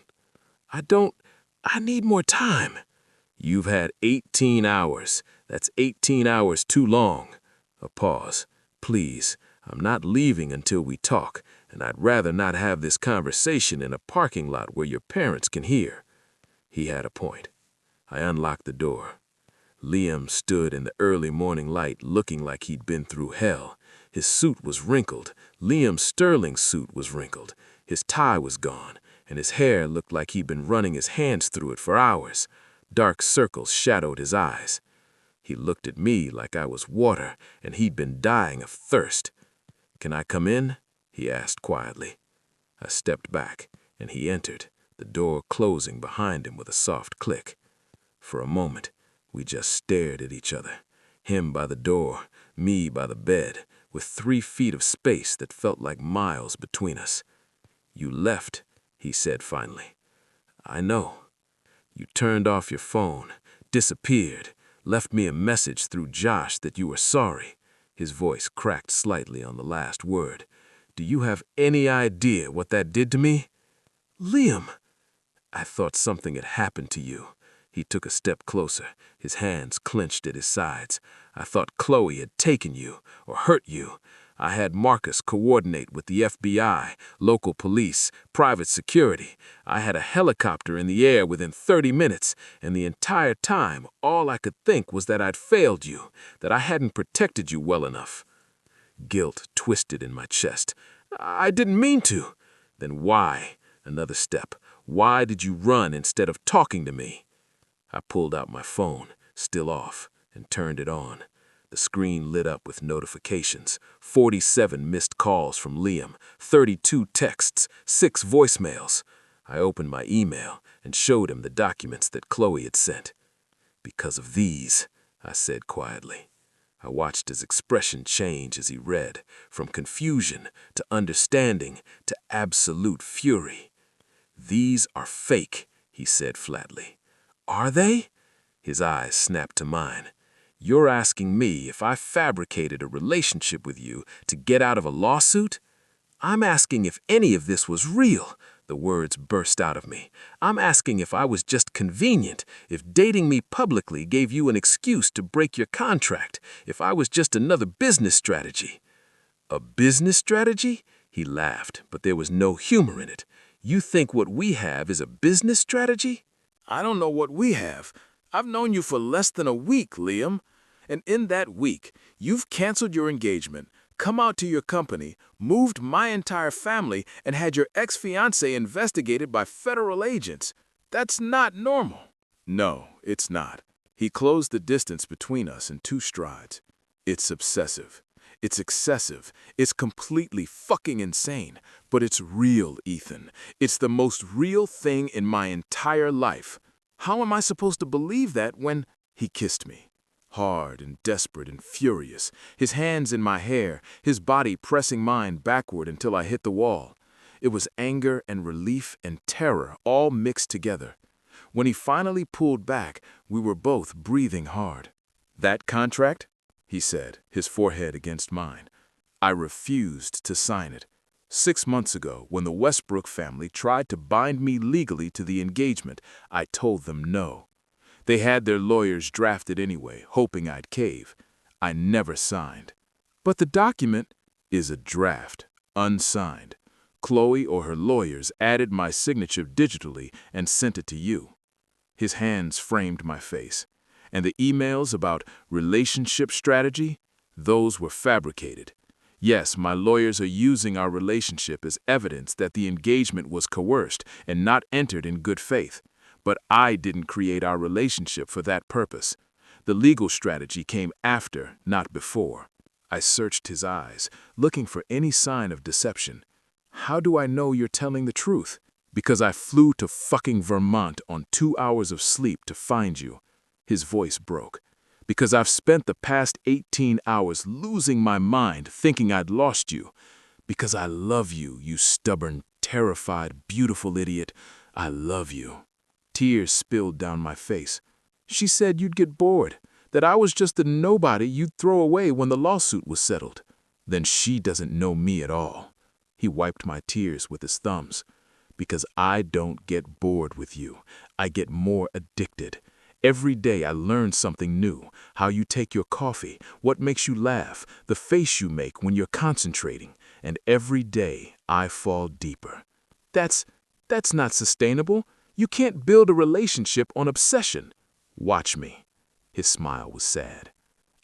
I need more time. You've had 18 hours. That's 18 hours too long. A pause. Please, I'm not leaving until we talk, and I'd rather not have this conversation in a parking lot where your parents can hear. He had a point. I unlocked the door. Liam stood in the early morning light looking like he'd been through hell. His suit was wrinkled. Liam's Sterling suit was wrinkled. His tie was gone. and his hair looked like he'd been running his hands through it for hours. Dark circles shadowed his eyes. He looked at me like I was water, and he'd been dying of thirst. "Can I come in?" he asked quietly. I stepped back, and he entered, the door closing behind him with a soft click. For a moment, we just stared at each other, him by the door, me by the bed, with 3 feet of space that felt like miles between us. "You left," he said finally. "I know. You turned off your phone, disappeared, left me a message through Josh that you were sorry." His voice cracked slightly on the last word. "Do you have any idea what that did to me?" "Liam!" "I thought something had happened to you." He took a step closer, his hands clenched at his sides. "I thought Chloe had taken you or hurt you. I had Marcus coordinate with the FBI, local police, private security. I had a helicopter in the air within 30 minutes, and the entire time, all I could think was that I'd failed you, that I hadn't protected you well enough." Guilt twisted in my chest. "I didn't mean to." "Then why?" Another step. "Why did you run instead of talking to me?" I pulled out my phone, still off, and turned it on. The screen lit up with notifications. 47 missed calls from Liam, 32 texts, 6 voicemails. I opened my email and showed him the documents that Chloe had sent. "Because of these," I said quietly. I watched his expression change as he read, from confusion to understanding to absolute fury. "These are fake," he said flatly. "Are they?" His eyes snapped to mine. "You're asking me if I fabricated a relationship with you to get out of a lawsuit? I'm asking if any of this was real." The words burst out of me. "I'm asking if I was just convenient, if dating me publicly gave you an excuse to break your contract, if I was just another business strategy." "A business strategy?" He laughed, but there was no humor in it. "You think what we have is a business strategy?" I don't know what we have. I've known you for less than a week, Liam. And in that week, you've canceled your engagement, come out to your company, moved my entire family, and had your ex-fiancé investigated by federal agents. That's not normal. No, it's not. He closed the distance between us in 2 strides. It's obsessive. It's excessive. It's completely fucking insane. But it's real, Ethan. It's the most real thing in my entire life. How am I supposed to believe that when he kissed me? Hard and desperate and furious, his hands in my hair, his body pressing mine backward until I hit the wall. It was anger and relief and terror all mixed together. When he finally pulled back, we were both breathing hard. "That contract?" he said, his forehead against mine. "I refused to sign it. 6 months ago, when the Westbrook family tried to bind me legally to the engagement, I told them no. They had their lawyers drafted anyway, hoping I'd cave. I never signed. But the document is a draft, unsigned. Chloe or her lawyers added my signature digitally and sent it to you." His hands framed my face. "And the emails about relationship strategy, those were fabricated. Yes, my lawyers are using our relationship as evidence that the engagement was coerced and not entered in good faith. But I didn't create our relationship for that purpose. The legal strategy came after, not before." I searched his eyes, looking for any sign of deception. "How do I know you're telling the truth?" "Because I flew to fucking Vermont on 2 hours of sleep to find you." His voice broke. "Because I've spent the past 18 hours losing my mind thinking I'd lost you. Because I love you, you stubborn, terrified, beautiful idiot. I love you." Tears spilled down my face. "She said you'd get bored, that I was just a nobody you'd throw away when the lawsuit was settled." "Then she doesn't know me at all." He wiped my tears with his thumbs. "Because I don't get bored with you. I get more addicted. Every day I learn something new, how you take your coffee, what makes you laugh, the face you make when you're concentrating, and every day I fall deeper. That's not sustainable. You can't build a relationship on obsession." "Watch me." His smile was sad.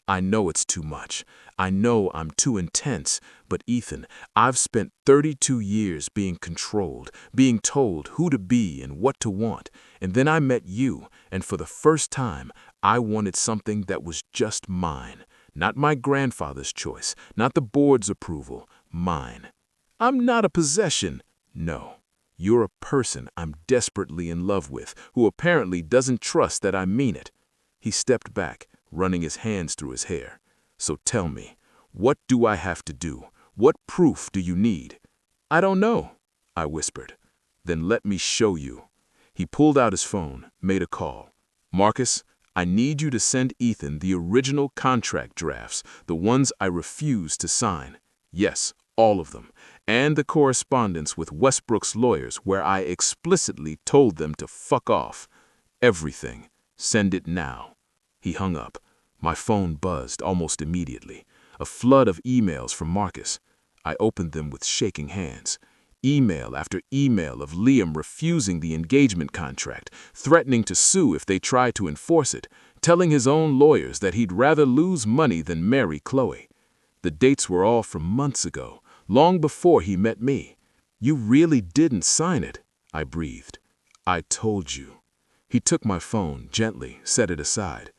"I know it's too much. I know I'm too intense, but Ethan, I've spent 32 years being controlled, being told who to be and what to want. And then I met you, and for the first time, I wanted something that was just mine. Not my grandfather's choice, not the board's approval, mine. I'm not a possession. No. You're a person I'm desperately in love with, who apparently doesn't trust that I mean it. He stepped back, running his hands through his hair. So tell me, what do I have to do? What proof do you need? I don't know, I whispered. Then let me show you. He pulled out his phone, made a call. Marcus, I need you to send Ethan the original contract drafts, the ones I refused to sign. Yes, all of them. And the correspondence with Westbrook's lawyers where I explicitly told them to fuck off. Everything. Send it now. He hung up. My phone buzzed almost immediately. A flood of emails from Marcus. I opened them with shaking hands. Email after email of Liam refusing the engagement contract, threatening to sue if they tried to enforce it, telling his own lawyers that he'd rather lose money than marry Chloe. The dates were all from months ago, long before he met me. You really didn't sign it, I breathed. I told you. He took my phone, gently, set it aside.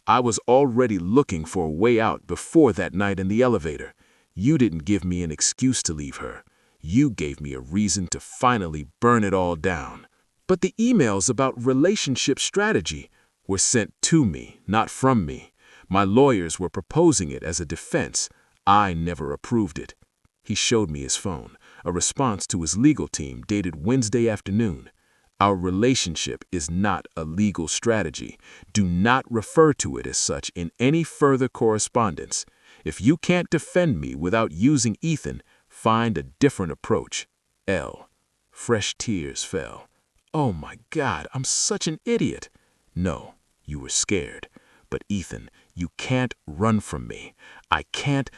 I was already looking for a way out before that night in the elevator. You didn't give me an excuse to leave her. You gave me a reason to finally burn it all down. But the emails about relationship strategy were sent to me, not from me. My lawyers were proposing it as a defense. I never approved it. He showed me his phone, a response to his legal team dated Wednesday afternoon. Our relationship is not a legal strategy. Do not refer to it as such in any further correspondence. If you can't defend me without using Ethan, find a different approach. L. Fresh tears fell. Oh my God, I'm such an idiot. No, you were scared. But Ethan, you can't run from me. I can't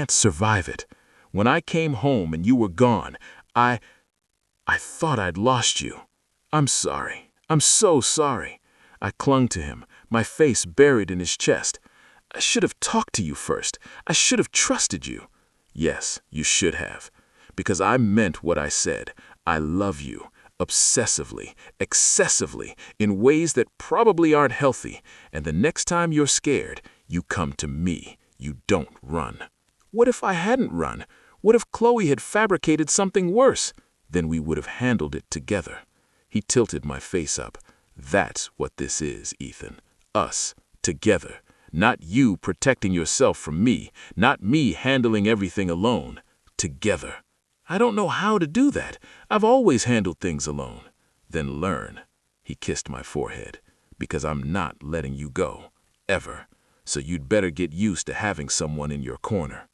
survive it. When I came home and you were gone, I thought I'd lost you. I'm sorry. I'm so sorry. I clung to him, my face buried in his chest. I should have talked to you first. I should have trusted you. Yes, you should have. Because I meant what I said. I love you. Obsessively, excessively, in ways that probably aren't healthy. And the next time you're scared, you come to me. You don't run. What if I hadn't run? What if Chloe had fabricated something worse? Then we would have handled it together. He tilted my face up. That's what this is, Ethan. Us, together. Not you protecting yourself from me, not me handling everything alone. Together. I don't know how to do that. I've always handled things alone. Then learn. He kissed my forehead. Because I'm not letting you go. Ever. So you'd better get used to having someone in your corner.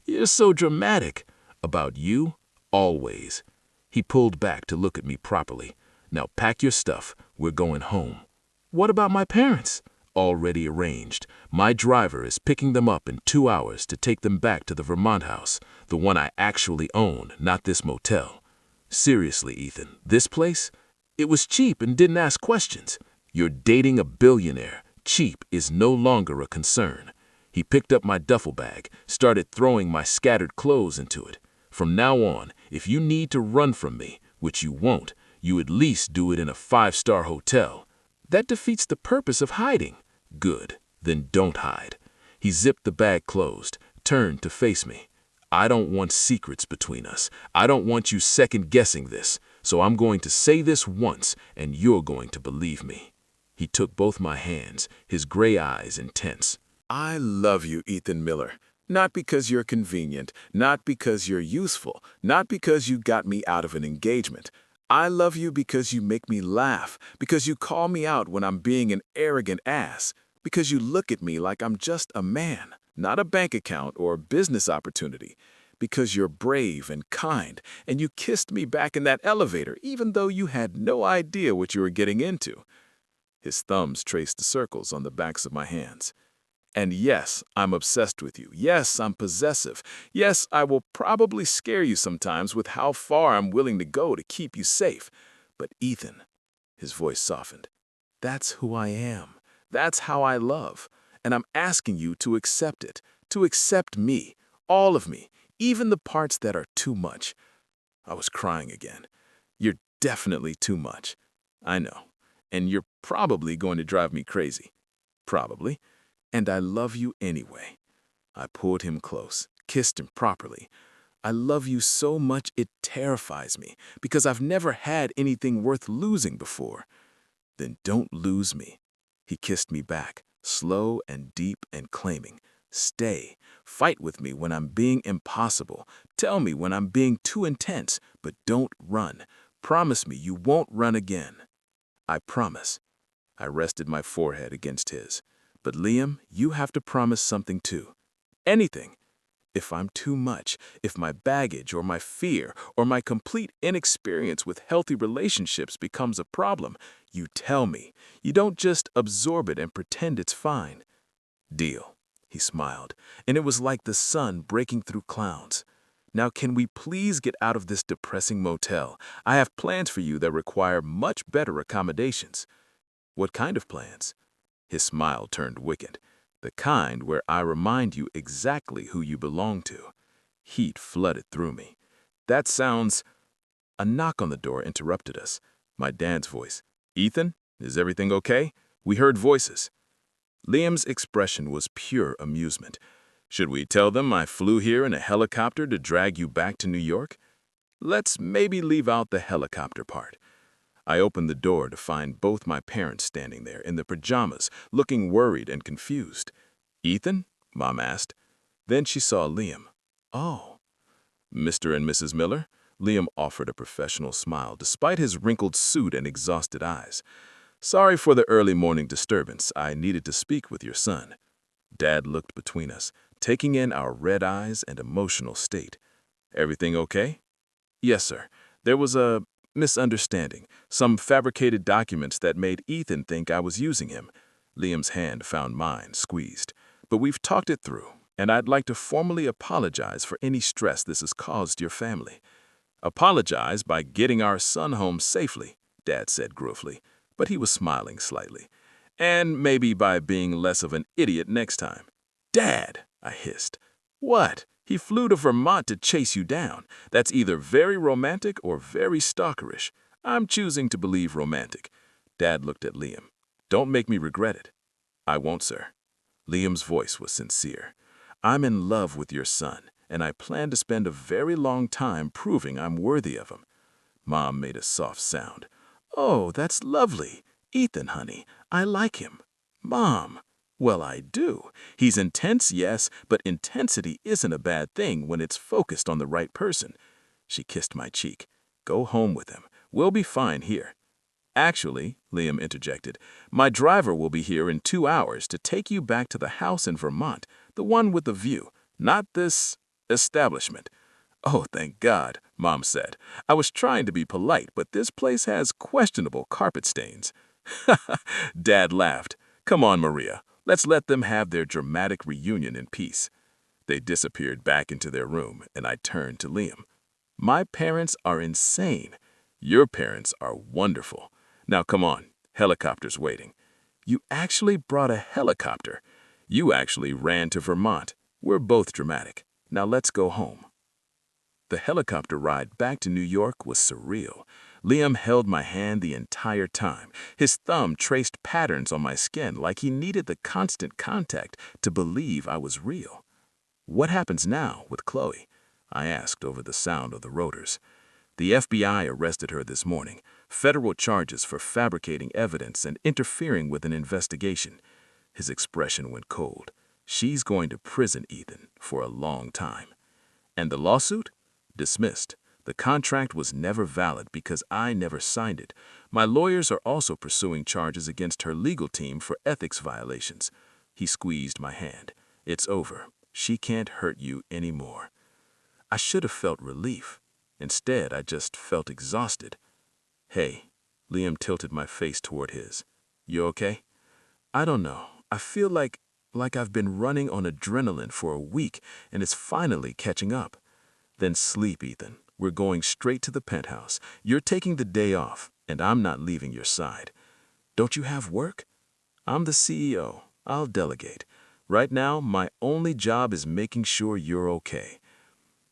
You're so dramatic. About you? Always. He pulled back to look at me properly. Now pack your stuff. We're going home. What about my parents? Already arranged. My driver is picking them up in 2 hours to take them back to the Vermont house, the one I actually own, not this motel. Seriously, Ethan, this place? It was cheap and didn't ask questions. You're dating a billionaire. Cheap is no longer a concern. He picked up my duffel bag, started throwing my scattered clothes into it. From now on, if you need to run from me, which you won't, you at least do it in a 5-star hotel. That defeats the purpose of hiding. Good. Then don't hide. He zipped the bag closed, turned to face me. I don't want secrets between us. I don't want you second-guessing this. So I'm going to say this once, and you're going to believe me. He took both my hands, his gray eyes intense. I love you, Ethan Miller. Not because you're convenient, not because you're useful, not because you got me out of an engagement. I love you because you make me laugh, because you call me out when I'm being an arrogant ass, because you look at me like I'm just a man, not a bank account or a business opportunity, because you're brave and kind, and you kissed me back in that elevator even though you had no idea what you were getting into. His thumbs traced the circles on the backs of my hands. And yes, I'm obsessed with you. Yes, I'm possessive. Yes, I will probably scare you sometimes with how far I'm willing to go to keep you safe. But Ethan, his voice softened, that's who I am. That's how I love. and I'm asking you to accept it, to accept me, all of me, even the parts that are too much." I was crying again. "You're definitely too much. I know. And you're probably going to drive me crazy. Probably. And I love you anyway." I pulled him close, kissed him properly. "I love you so much it terrifies me, because I've never had anything worth losing before." "Then don't lose me." He kissed me back, slow and deep and claiming, "Stay. Fight with me when I'm being impossible. Tell me when I'm being too intense, but don't run. Promise me you won't run again." "I promise." I rested my forehead against his. "But Liam, you have to promise something too. Anything. If I'm too much, if my baggage or my fear or my complete inexperience with healthy relationships becomes a problem, you tell me. You don't just absorb it and pretend it's fine." "Deal." He smiled, and it was like the sun breaking through clouds. "Now can we please get out of this depressing motel? I have plans for you that require much better accommodations." "What kind of plans?" His smile turned wicked. "The kind where I remind you exactly who you belong to." Heat flooded through me. "That sounds—" A knock on the door interrupted us. My dad's voice. "Ethan, is everything okay?" We heard voices. Liam's expression was pure amusement. "Should we tell them I flew here in a helicopter to drag you back to New York?" "Let's maybe leave out the helicopter part." I opened the door to find both my parents standing there in their pajamas, looking worried and confused. "Ethan?" Mom asked. Then she saw Liam. "Oh." "Mr. and Mrs. Miller?" Liam offered a professional smile despite his wrinkled suit and exhausted eyes. "Sorry for the early morning disturbance. I needed to speak with your son." Dad looked between us, taking in our red eyes and emotional state. "Everything okay?" "Yes, sir. There was a misunderstanding, some fabricated documents that made Ethan think I was using him." Liam's hand found mine, squeezed. "But we've talked it through, and I'd like to formally apologize for any stress this has caused your family." "Apologize by getting our son home safely," Dad said gruffly, but he was smiling slightly. "And maybe by being less of an idiot next time." "Dad!" I hissed. "What? He flew to Vermont to chase you down. That's either very romantic or very stalkerish. I'm choosing to believe romantic." Dad looked at Liam. "Don't make me regret it." "I won't, sir." Liam's voice was sincere. "I'm in love with your son, and I plan to spend a very long time proving I'm worthy of him." Mom made a soft sound. "Oh, that's lovely. Ethan, honey, I like him." "Mom." "Well, I do. He's intense, yes, but intensity isn't a bad thing when it's focused on the right person." She kissed my cheek. "Go home with him. We'll be fine here." "Actually," Liam interjected, "my driver will be here in 2 hours to take you back to the house in Vermont, the one with the view, not this establishment." "Oh, thank God," Mom said. "I was trying to be polite, but this place has questionable carpet stains." Dad laughed. "Come on, Maria. Let's let them have their dramatic reunion in peace." They disappeared back into their room, and I turned to Liam. "My parents are insane. Your parents are wonderful. Now come on, helicopter's waiting." "You actually brought a helicopter." "You actually ran to Vermont. We're both dramatic. Now let's go home." The helicopter ride back to New York was surreal. Liam held my hand the entire time. His thumb traced patterns on my skin like he needed the constant contact to believe I was real. "What happens now with Chloe?" I asked over the sound of the rotors. "The FBI arrested her this morning. Federal charges for fabricating evidence and interfering with an investigation." His expression went cold. "She's going to prison, Ethan, for a long time." "And the lawsuit?" "Dismissed. The contract was never valid because I never signed it. My lawyers are also pursuing charges against her legal team for ethics violations." He squeezed my hand. "It's over. She can't hurt you anymore." I should have felt relief. Instead, I just felt exhausted. "Hey," Liam tilted my face toward his. "You okay?" "I don't know. I feel like I've been running on adrenaline for a week and it's finally catching up." "Then sleep, Ethan. We're going straight to the penthouse. You're taking the day off, and I'm not leaving your side." "Don't you have work?" "I'm the CEO. I'll delegate. Right now, my only job is making sure you're okay."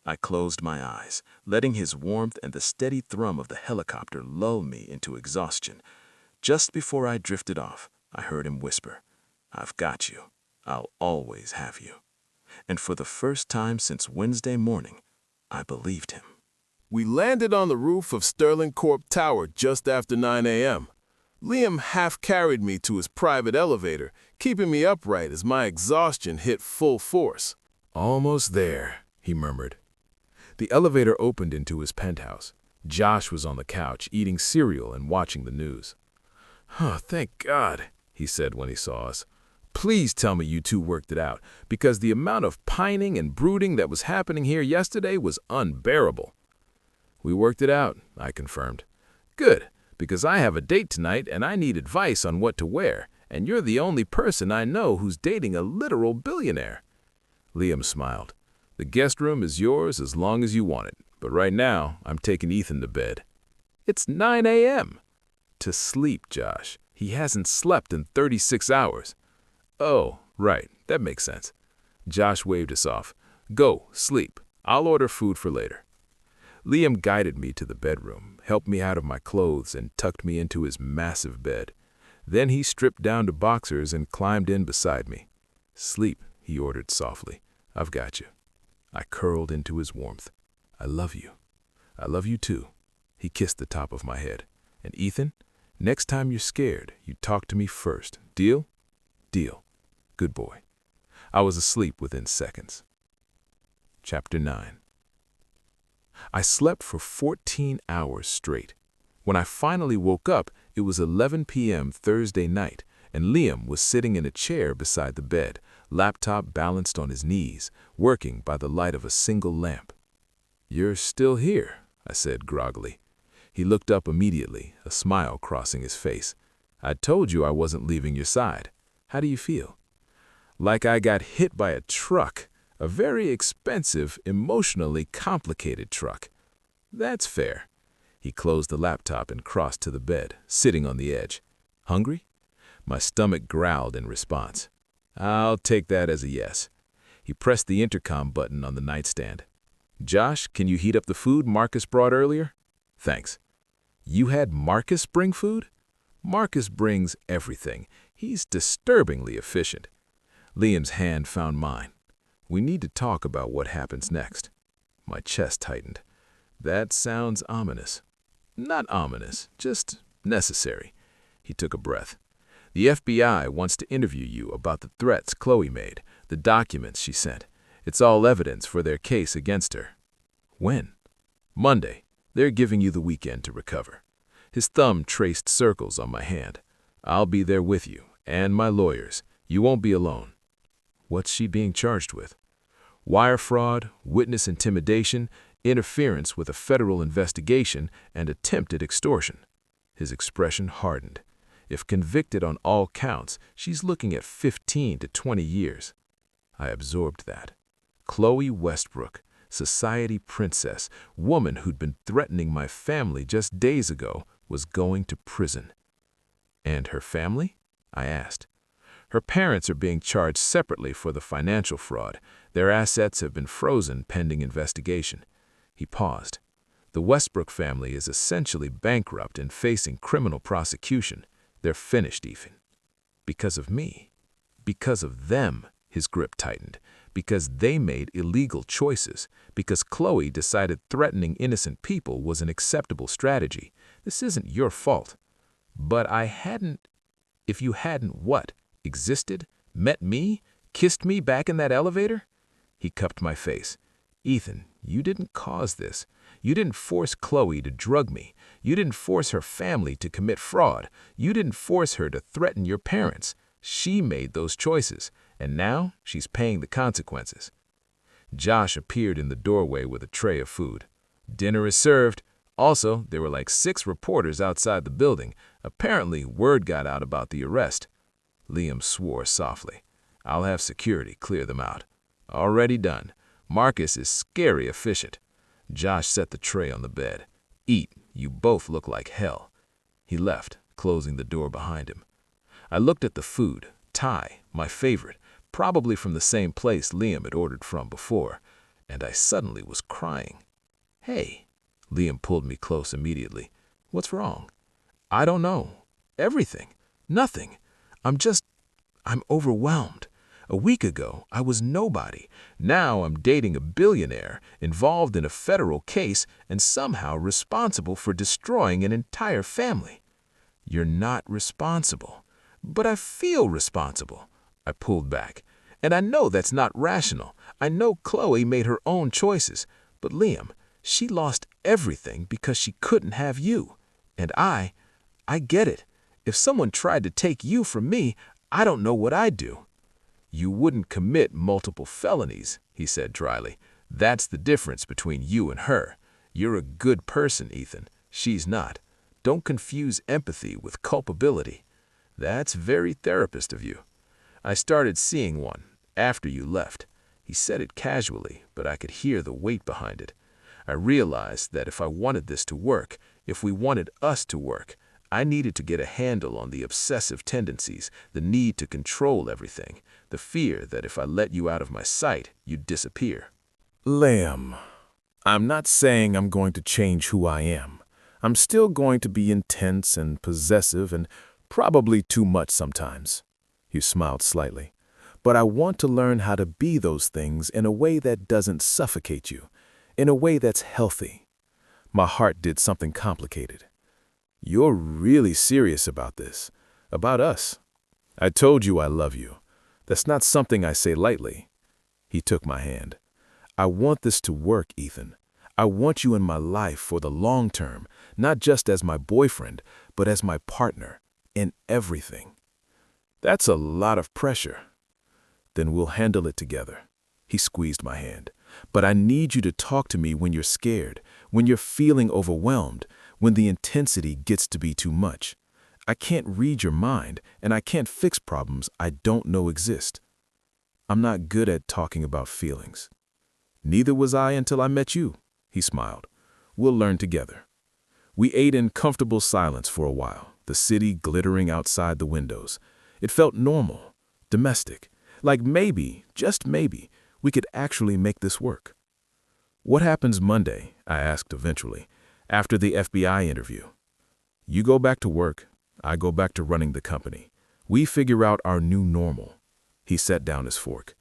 I closed my eyes, letting his warmth and the steady thrum of the helicopter lull me into exhaustion. Just before I drifted off, I heard him whisper, "I've got you. I'll always have you." And for the first time since Wednesday morning, I believed him. We landed on the roof of Sterling Corp Tower just after 9 a.m. Liam half-carried me to his private elevator, keeping me upright as my exhaustion hit full force. "Almost there," he murmured. The elevator opened into his penthouse. Josh was on the couch, eating cereal and watching the news. "Oh, thank God," he said when he saw us. "Please tell me you two worked it out, because the amount of pining and brooding that was happening here yesterday was unbearable." "We worked it out," I confirmed. "Good, because I have a date tonight and I need advice on what to wear, and you're the only person I know who's dating a literal billionaire." Liam smiled. "The guest room is yours as long as you want it, but right now I'm taking Ethan to bed." "It's 9 a.m. "To sleep, Josh. He hasn't slept in 36 hours. "Oh, right, that makes sense." Josh waved us off. "Go, sleep. I'll order food for later." Liam guided me to the bedroom, helped me out of my clothes, and tucked me into his massive bed. Then he stripped down to boxers and climbed in beside me. "Sleep," he ordered softly. "I've got you." I curled into his warmth. "I love you." "I love you too." He kissed the top of my head. "And Ethan, next time you're scared, you talk to me first. Deal?" "Deal." "Good boy." I was asleep within seconds. Chapter 9. I slept for 14 hours straight. When I finally woke up, it was 11 p.m. Thursday night, and Liam was sitting in a chair beside the bed, laptop balanced on his knees, working by the light of a single lamp. "You're still here," I said groggily. He looked up immediately, a smile crossing his face. "I told you I wasn't leaving your side. How do you feel?" "Like I got hit by a truck. A very expensive, emotionally complicated truck." "That's fair." He closed the laptop and crossed to the bed, sitting on the edge. "Hungry?" My stomach growled in response. "I'll take that as a yes." He pressed the intercom button on the nightstand. "Josh, can you heat up the food Marcus brought earlier?" "Thanks." "You had Marcus bring food?" "Marcus brings everything. He's disturbingly efficient." Liam's hand found mine. "We need to talk about what happens next." My chest tightened. "That sounds ominous." "Not ominous, just necessary." He took a breath. "The FBI wants to interview you about the threats Chloe made, the documents she sent. It's all evidence for their case against her." "When?" "Monday. They're giving you the weekend to recover." His thumb traced circles on my hand. "I'll be there with you, and my lawyers. You won't be alone." "What's she being charged with?" "Wire fraud, witness intimidation, interference with a federal investigation, and attempted extortion." His expression hardened. "If convicted on all counts, she's looking at 15 to 20 years. I absorbed that. Chloe Westbrook, society princess, woman who'd been threatening my family just days ago, was going to prison. "And her family?" I asked. "Her parents are being charged separately for the financial fraud. Their assets have been frozen pending investigation." He paused. "The Westbrook family is essentially bankrupt and facing criminal prosecution. They're finished, Ethan. Because of me. Because of them." His grip tightened. "Because they made illegal choices. Because Chloe decided threatening innocent people was an acceptable strategy. This isn't your fault." "But I hadn't—" "If you hadn't what? Existed? Met me? Kissed me back in that elevator?" He cupped my face. "Ethan, you didn't cause this. You didn't force Chloe to drug me. You didn't force her family to commit fraud. You didn't force her to threaten your parents. She made those choices, and now she's paying the consequences." Josh appeared in the doorway with a tray of food. "Dinner is served." Also, there were like 6 reporters outside the building. Apparently, word got out about the arrest. Liam swore softly. "I'll have security clear them out." "Already done. Marcus is scary efficient." Josh set the tray on the bed. "Eat. You both look like hell." He left, closing the door behind him. I looked at the food. Thai, my favorite, probably from the same place Liam had ordered from before, and I suddenly was crying. "Hey," Liam pulled me close immediately. "What's wrong?" "I don't know. Everything. Nothing. I'm overwhelmed. A week ago, I was nobody. Now I'm dating a billionaire, involved in a federal case, and somehow responsible for destroying an entire family." "You're not responsible." "But I feel responsible." I pulled back. "And I know that's not rational. I know Chloe made her own choices. But Liam, she lost everything because she couldn't have you. And I get it. If someone tried to take you from me, I don't know what I'd do." "You wouldn't commit multiple felonies," he said dryly. "That's the difference between you and her. You're a good person, Ethan. She's not. Don't confuse empathy with culpability." "That's very therapist of you." "I started seeing one after you left." He said it casually, but I could hear the weight behind it. I realized that if I wanted this to work, if we wanted us to work, I needed to get a handle on the obsessive tendencies, the need to control everything, the fear that if I let you out of my sight, you'd disappear. Liam, I'm not saying I'm going to change who I am. I'm still going to be intense and possessive and probably too much sometimes. You smiled slightly. But I want to learn how to be those things in a way that doesn't suffocate you, in a way that's healthy. My heart did something complicated. You're really serious about this, about us. I told you I love you. That's not something I say lightly. He took my hand. I want this to work, Ethan. I want you in my life for the long term, not just as my boyfriend, but as my partner, in everything. That's a lot of pressure. Then we'll handle it together. He squeezed my hand. But I need you to talk to me when you're scared, when you're feeling overwhelmed, when the intensity gets to be too much. I can't read your mind, and I can't fix problems I don't know exist. I'm not good at talking about feelings. Neither was I until I met you, he smiled. We'll learn together. We ate in comfortable silence for a while, the city glittering outside the windows. It felt normal, domestic, like maybe, just maybe, we could actually make this work. What happens Monday? I asked eventually, after the FBI interview. You go back to work, I go back to running the company. We figure out our new normal. He set down his fork.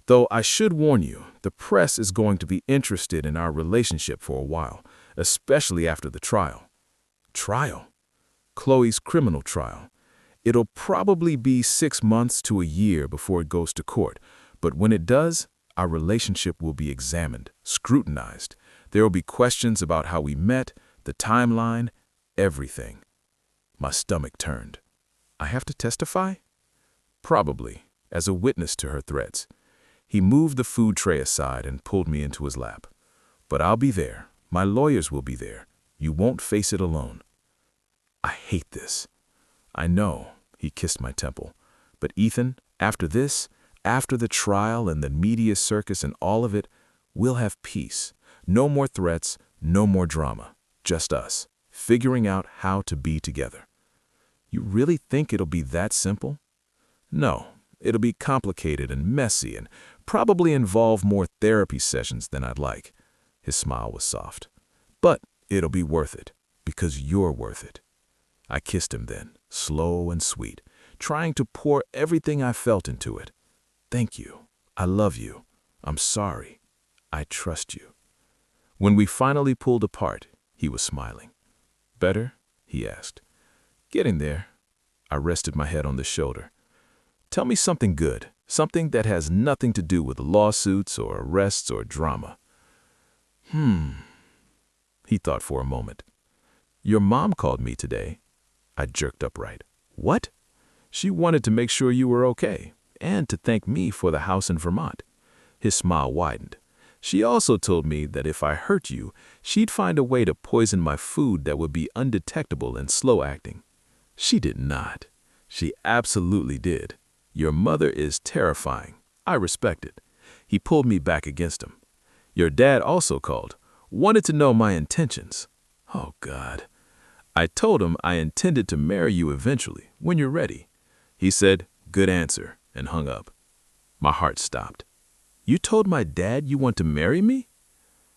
Though I should warn you, the press is going to be interested in our relationship for a while, especially after the trial. Trial? Chloe's criminal trial. It'll probably be 6 months to a year before it goes to court, but when it does, our relationship will be examined, scrutinized. There will be questions about how we met, the timeline, everything. My stomach turned. I have to testify? Probably, as a witness to her threats. He moved the food tray aside and pulled me into his lap. But I'll be there. My lawyers will be there. You won't face it alone. I hate this. I know, he kissed my temple. But Ethan, after this, after the trial and the media circus and all of it, we'll have peace. No more threats, no more drama. Just us, figuring out how to be together. You really think it'll be that simple? No, it'll be complicated and messy and probably involve more therapy sessions than I'd like. His smile was soft. But it'll be worth it, because you're worth it. I kissed him then, slow and sweet, trying to pour everything I felt into it. Thank you. I love you. I'm sorry. I trust you. When we finally pulled apart, he was smiling. Better? He asked. Getting there. I rested my head on the shoulder. Tell me something good, something that has nothing to do with lawsuits or arrests or drama. He thought for a moment. Your mom called me today. I jerked upright. What? She wanted to make sure you were okay, and to thank me for the house in Vermont. His smile widened. She also told me that if I hurt you, she'd find a way to poison my food that would be undetectable and slow-acting. She did not. She absolutely did. Your mother is terrifying. I respect it. He pulled me back against him. Your dad also called, wanted to know my intentions. Oh, God. I told him I intended to marry you eventually, when you're ready. He said, good answer, and hung up. My heart stopped. You told my dad you want to marry me?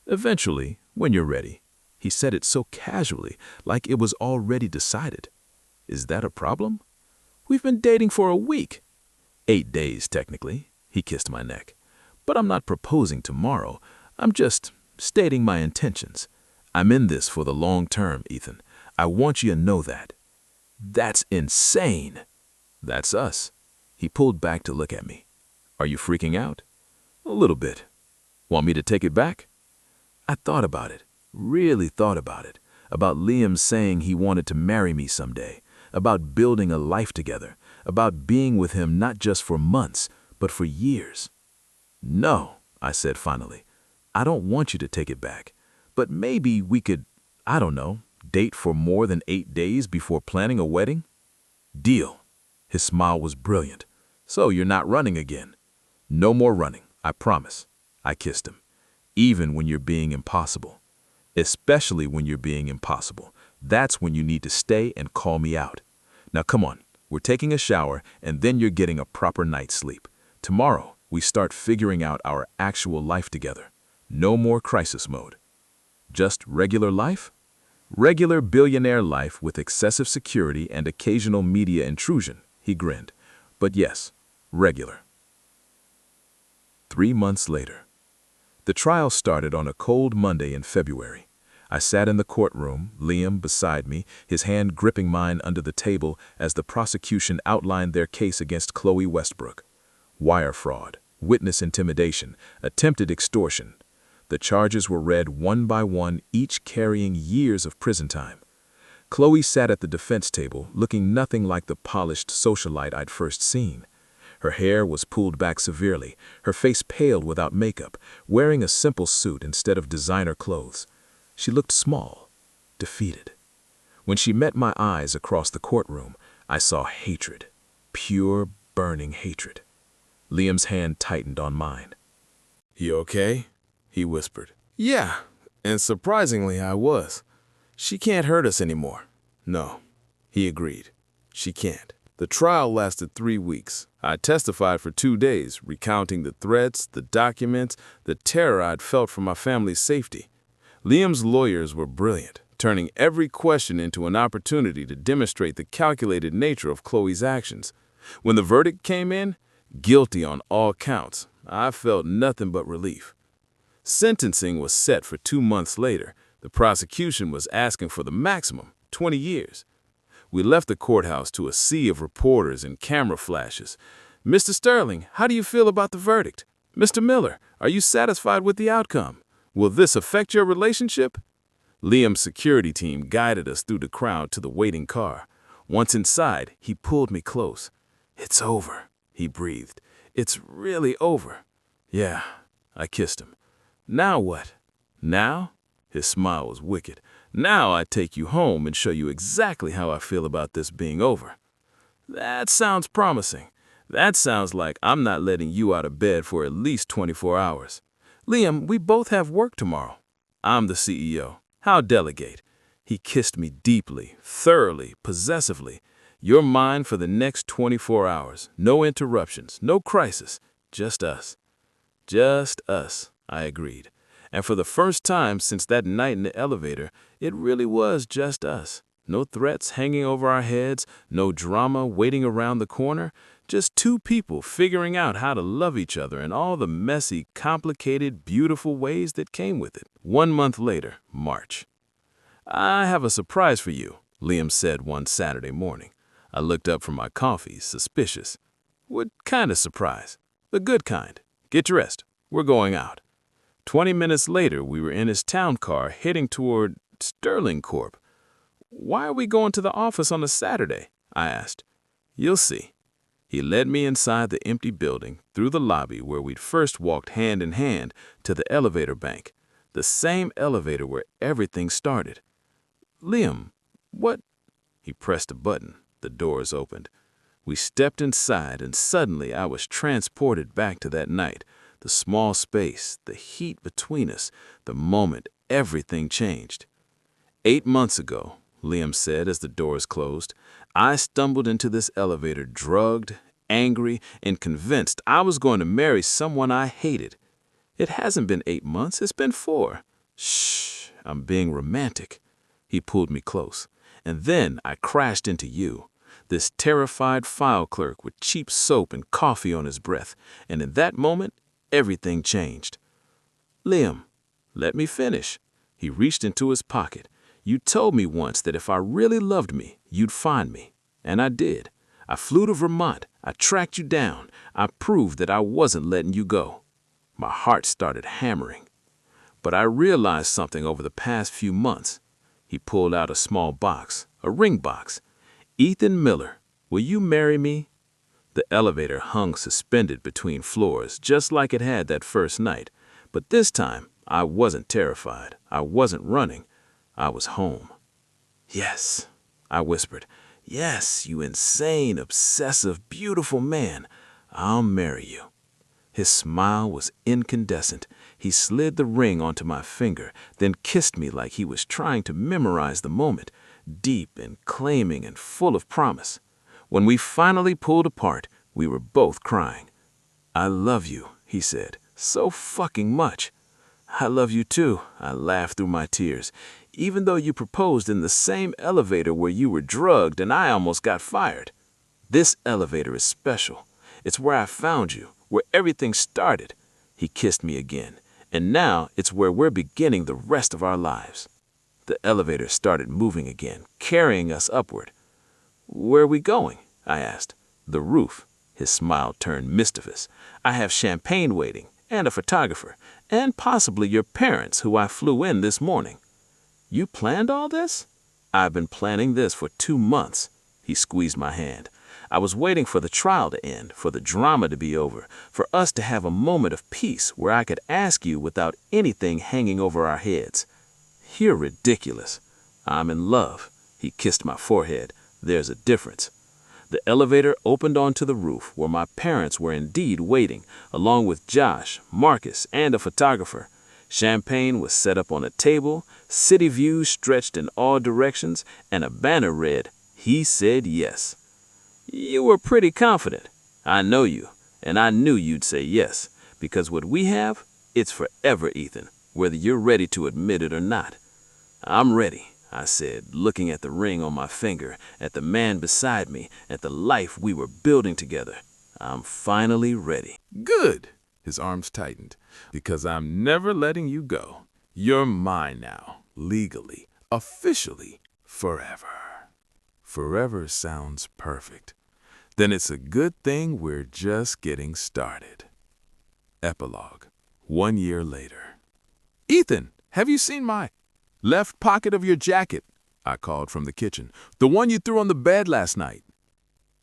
Eventually, when you're ready. He said it so casually, like it was already decided. Is that a problem? We've been dating for a week. 8 days, technically. He kissed my neck. But I'm not proposing tomorrow. I'm just stating my intentions. I'm in this for the long term, Ethan. I want you to know that. That's insane. That's us. He pulled back to look at me. Are you freaking out? A little bit. Want me to take it back? I thought about it, really thought about it, about Liam saying he wanted to marry me someday, about building a life together, about being with him not just for months, but for years. No, I said finally. I don't want you to take it back, but maybe we could, I don't know, date for more than 8 days before planning a wedding? Deal. His smile was brilliant. So you're not running again? No more running, I promise. I kissed him. Even when you're being impossible. Especially when you're being impossible. That's when you need to stay and call me out. Now come on, we're taking a shower and then you're getting a proper night's sleep. Tomorrow, we start figuring out our actual life together. No more crisis mode. Just regular life? Regular billionaire life with excessive security and occasional media intrusion, he grinned. But yes, regular. 3 months later. The trial started on a cold Monday in February. I sat in the courtroom, Liam beside me, his hand gripping mine under the table as the prosecution outlined their case against Chloe Westbrook. Wire fraud, witness intimidation, attempted extortion. The charges were read one by one, each carrying years of prison time. Chloe sat at the defense table, looking nothing like the polished socialite I'd first seen. Her hair was pulled back severely, her face pale without makeup, wearing a simple suit instead of designer clothes. She looked small, defeated. When she met my eyes across the courtroom, I saw hatred, pure, burning hatred. Liam's hand tightened on mine. You okay? He whispered. Yeah, and surprisingly I was. She can't hurt us anymore. No, he agreed. She can't. The trial lasted 3 weeks. I testified for 2 days, recounting the threats, the documents, the terror I'd felt for my family's safety. Liam's lawyers were brilliant, turning every question into an opportunity to demonstrate the calculated nature of Chloe's actions. When the verdict came in, guilty on all counts, I felt nothing but relief. Sentencing was set for 2 months later. The prosecution was asking for the maximum, 20 years. We left the courthouse to a sea of reporters and camera flashes. Mr. Sterling, how do you feel about the verdict? Mr. Miller, are you satisfied with the outcome? Will this affect your relationship? Liam's security team guided us through the crowd to the waiting car. Once inside, he pulled me close. It's over, he breathed. It's really over. Yeah, I kissed him. Now what? Now? His smile was wicked. Now I take you home and show you exactly how I feel about this being over. That sounds promising. That sounds like I'm not letting you out of bed for at least 24 hours. Liam, we both have work tomorrow. I'm the CEO. How delegate? He kissed me deeply, thoroughly, possessively. You're mine for the next 24 hours. No interruptions, no crisis. Just us. Just us, I agreed. And for the first time since that night in the elevator, it really was just us. No threats hanging over our heads, no drama waiting around the corner, just 2 people figuring out how to love each other in all the messy, complicated, beautiful ways that came with it. 1 month later, March. I have a surprise for you, Liam said one Saturday morning. I looked up from my coffee, suspicious. What kind of surprise? The good kind. Get dressed. We're going out. 20 minutes later, we were in his town car heading toward Sterling Corp. Why are we going to the office on a Saturday? I asked. You'll see. He led me inside the empty building, through the lobby where we'd first walked hand in hand to the elevator bank, the same elevator where everything started. Liam, what? He pressed a button. The doors opened. We stepped inside, and suddenly I was transported back to that night. The small space, the heat between us, the moment everything changed. 8 months ago, Liam said as the doors closed, I stumbled into this elevator drugged, angry, and convinced I was going to marry someone I hated. It hasn't been 8 months, it's been 4. Shh, I'm being romantic. He pulled me close. And then I crashed into you, this terrified file clerk with cheap soap and coffee on his breath. And in that moment, everything changed. Liam, let me finish. He reached into his pocket. You told me once that if I really loved me, you'd find me. And I did. I flew to Vermont. I tracked you down. I proved that I wasn't letting you go. My heart started hammering. But I realized something over the past few months. He pulled out a small box, a ring box. Ethan Miller, will you marry me? The elevator hung suspended between floors, just like it had that first night. But this time, I wasn't terrified. I wasn't running. I was home. Yes, I whispered. Yes, you insane, obsessive, beautiful man. I'll marry you. His smile was incandescent. He slid the ring onto my finger, then kissed me like he was trying to memorize the moment, deep and claiming and full of promise. When we finally pulled apart, we were both crying. I love you, he said, so fucking much. I love you too, I laughed through my tears, even though you proposed in the same elevator where you were drugged and I almost got fired. This elevator is special. It's where I found you, where everything started. He kissed me again, and now it's where we're beginning the rest of our lives. The elevator started moving again, carrying us upward. Where are we going? I asked. The roof. His smile turned mischievous. I have champagne waiting, and a photographer, and possibly your parents who I flew in this morning. You planned all this? I've been planning this for 2 months. He squeezed my hand. I was waiting for the trial to end, for the drama to be over, for us to have a moment of peace where I could ask you without anything hanging over our heads. You're ridiculous. I'm in love. He kissed my forehead. There's a difference. The elevator opened onto the roof where my parents were indeed waiting, along with Josh, Marcus, and a photographer. Champagne was set up on a table, city views stretched in all directions, and a banner read, "He said yes." You were pretty confident. I know you, and I knew you'd say yes, because what we have, it's forever, Ethan, whether you're ready to admit it or not. I'm ready, I said, looking at the ring on my finger, at the man beside me, at the life we were building together. I'm finally ready. Good. His arms tightened. Because I'm never letting you go. You're mine now, legally, officially, forever. Forever sounds perfect. Then it's a good thing we're just getting started. Epilogue. 1 year later. Ethan, have you seen my left pocket of your jacket? I called from the kitchen. The one you threw on the bed last night.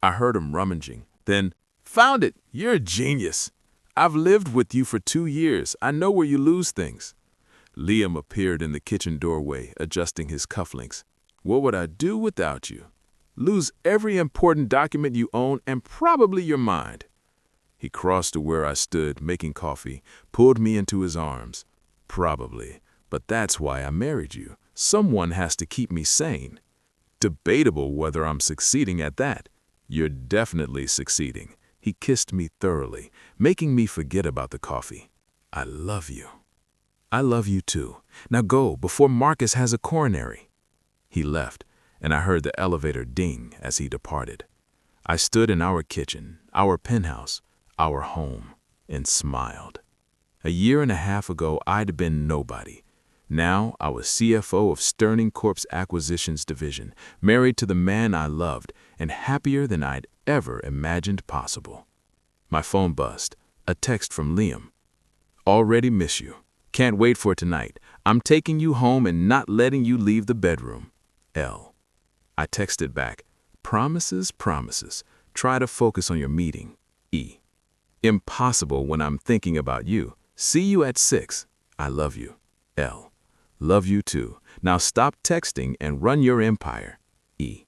I heard him rummaging. Then, found it. You're a genius. I've lived with you for 2 years. I know where you lose things. Liam appeared in the kitchen doorway, adjusting his cufflinks. What would I do without you? Lose every important document you own and probably your mind. He crossed to where I stood, making coffee, pulled me into his arms. Probably, but that's why I married you. Someone has to keep me sane. Debatable whether I'm succeeding at that. You're definitely succeeding. He kissed me thoroughly, making me forget about the coffee. I love you. I love you too. Now go before Marcus has a coronary. He left, and I heard the elevator ding as he departed. I stood in our kitchen, our penthouse, our home, and smiled. 1.5 years ago, I'd been nobody. Now I was CFO of Sterling Corp's Acquisitions Division, married to the man I loved, and happier than I'd ever imagined possible. My phone buzzed, a text from Liam. Already miss you. Can't wait for tonight. I'm taking you home and not letting you leave the bedroom. L. I texted back, promises, promises. Try to focus on your meeting. E. Impossible when I'm thinking about you. See you at 6. I love you. L. Love you too. Now stop texting and run your empire. E.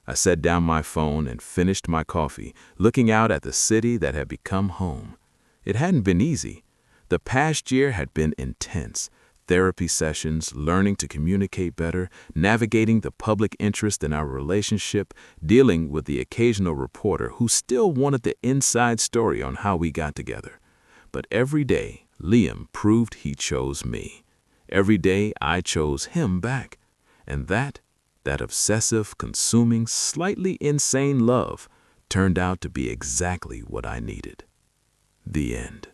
I set down my phone and finished my coffee, looking out at the city that had become home. It hadn't been easy. The past year had been intense. therapy sessions, learning to communicate better, navigating the public interest in our relationship, dealing with the occasional reporter who still wanted the inside story on how we got together. But every day, Liam proved he chose me. Every day, I chose him back. And that obsessive, consuming, slightly insane love turned out to be exactly what I needed. The end.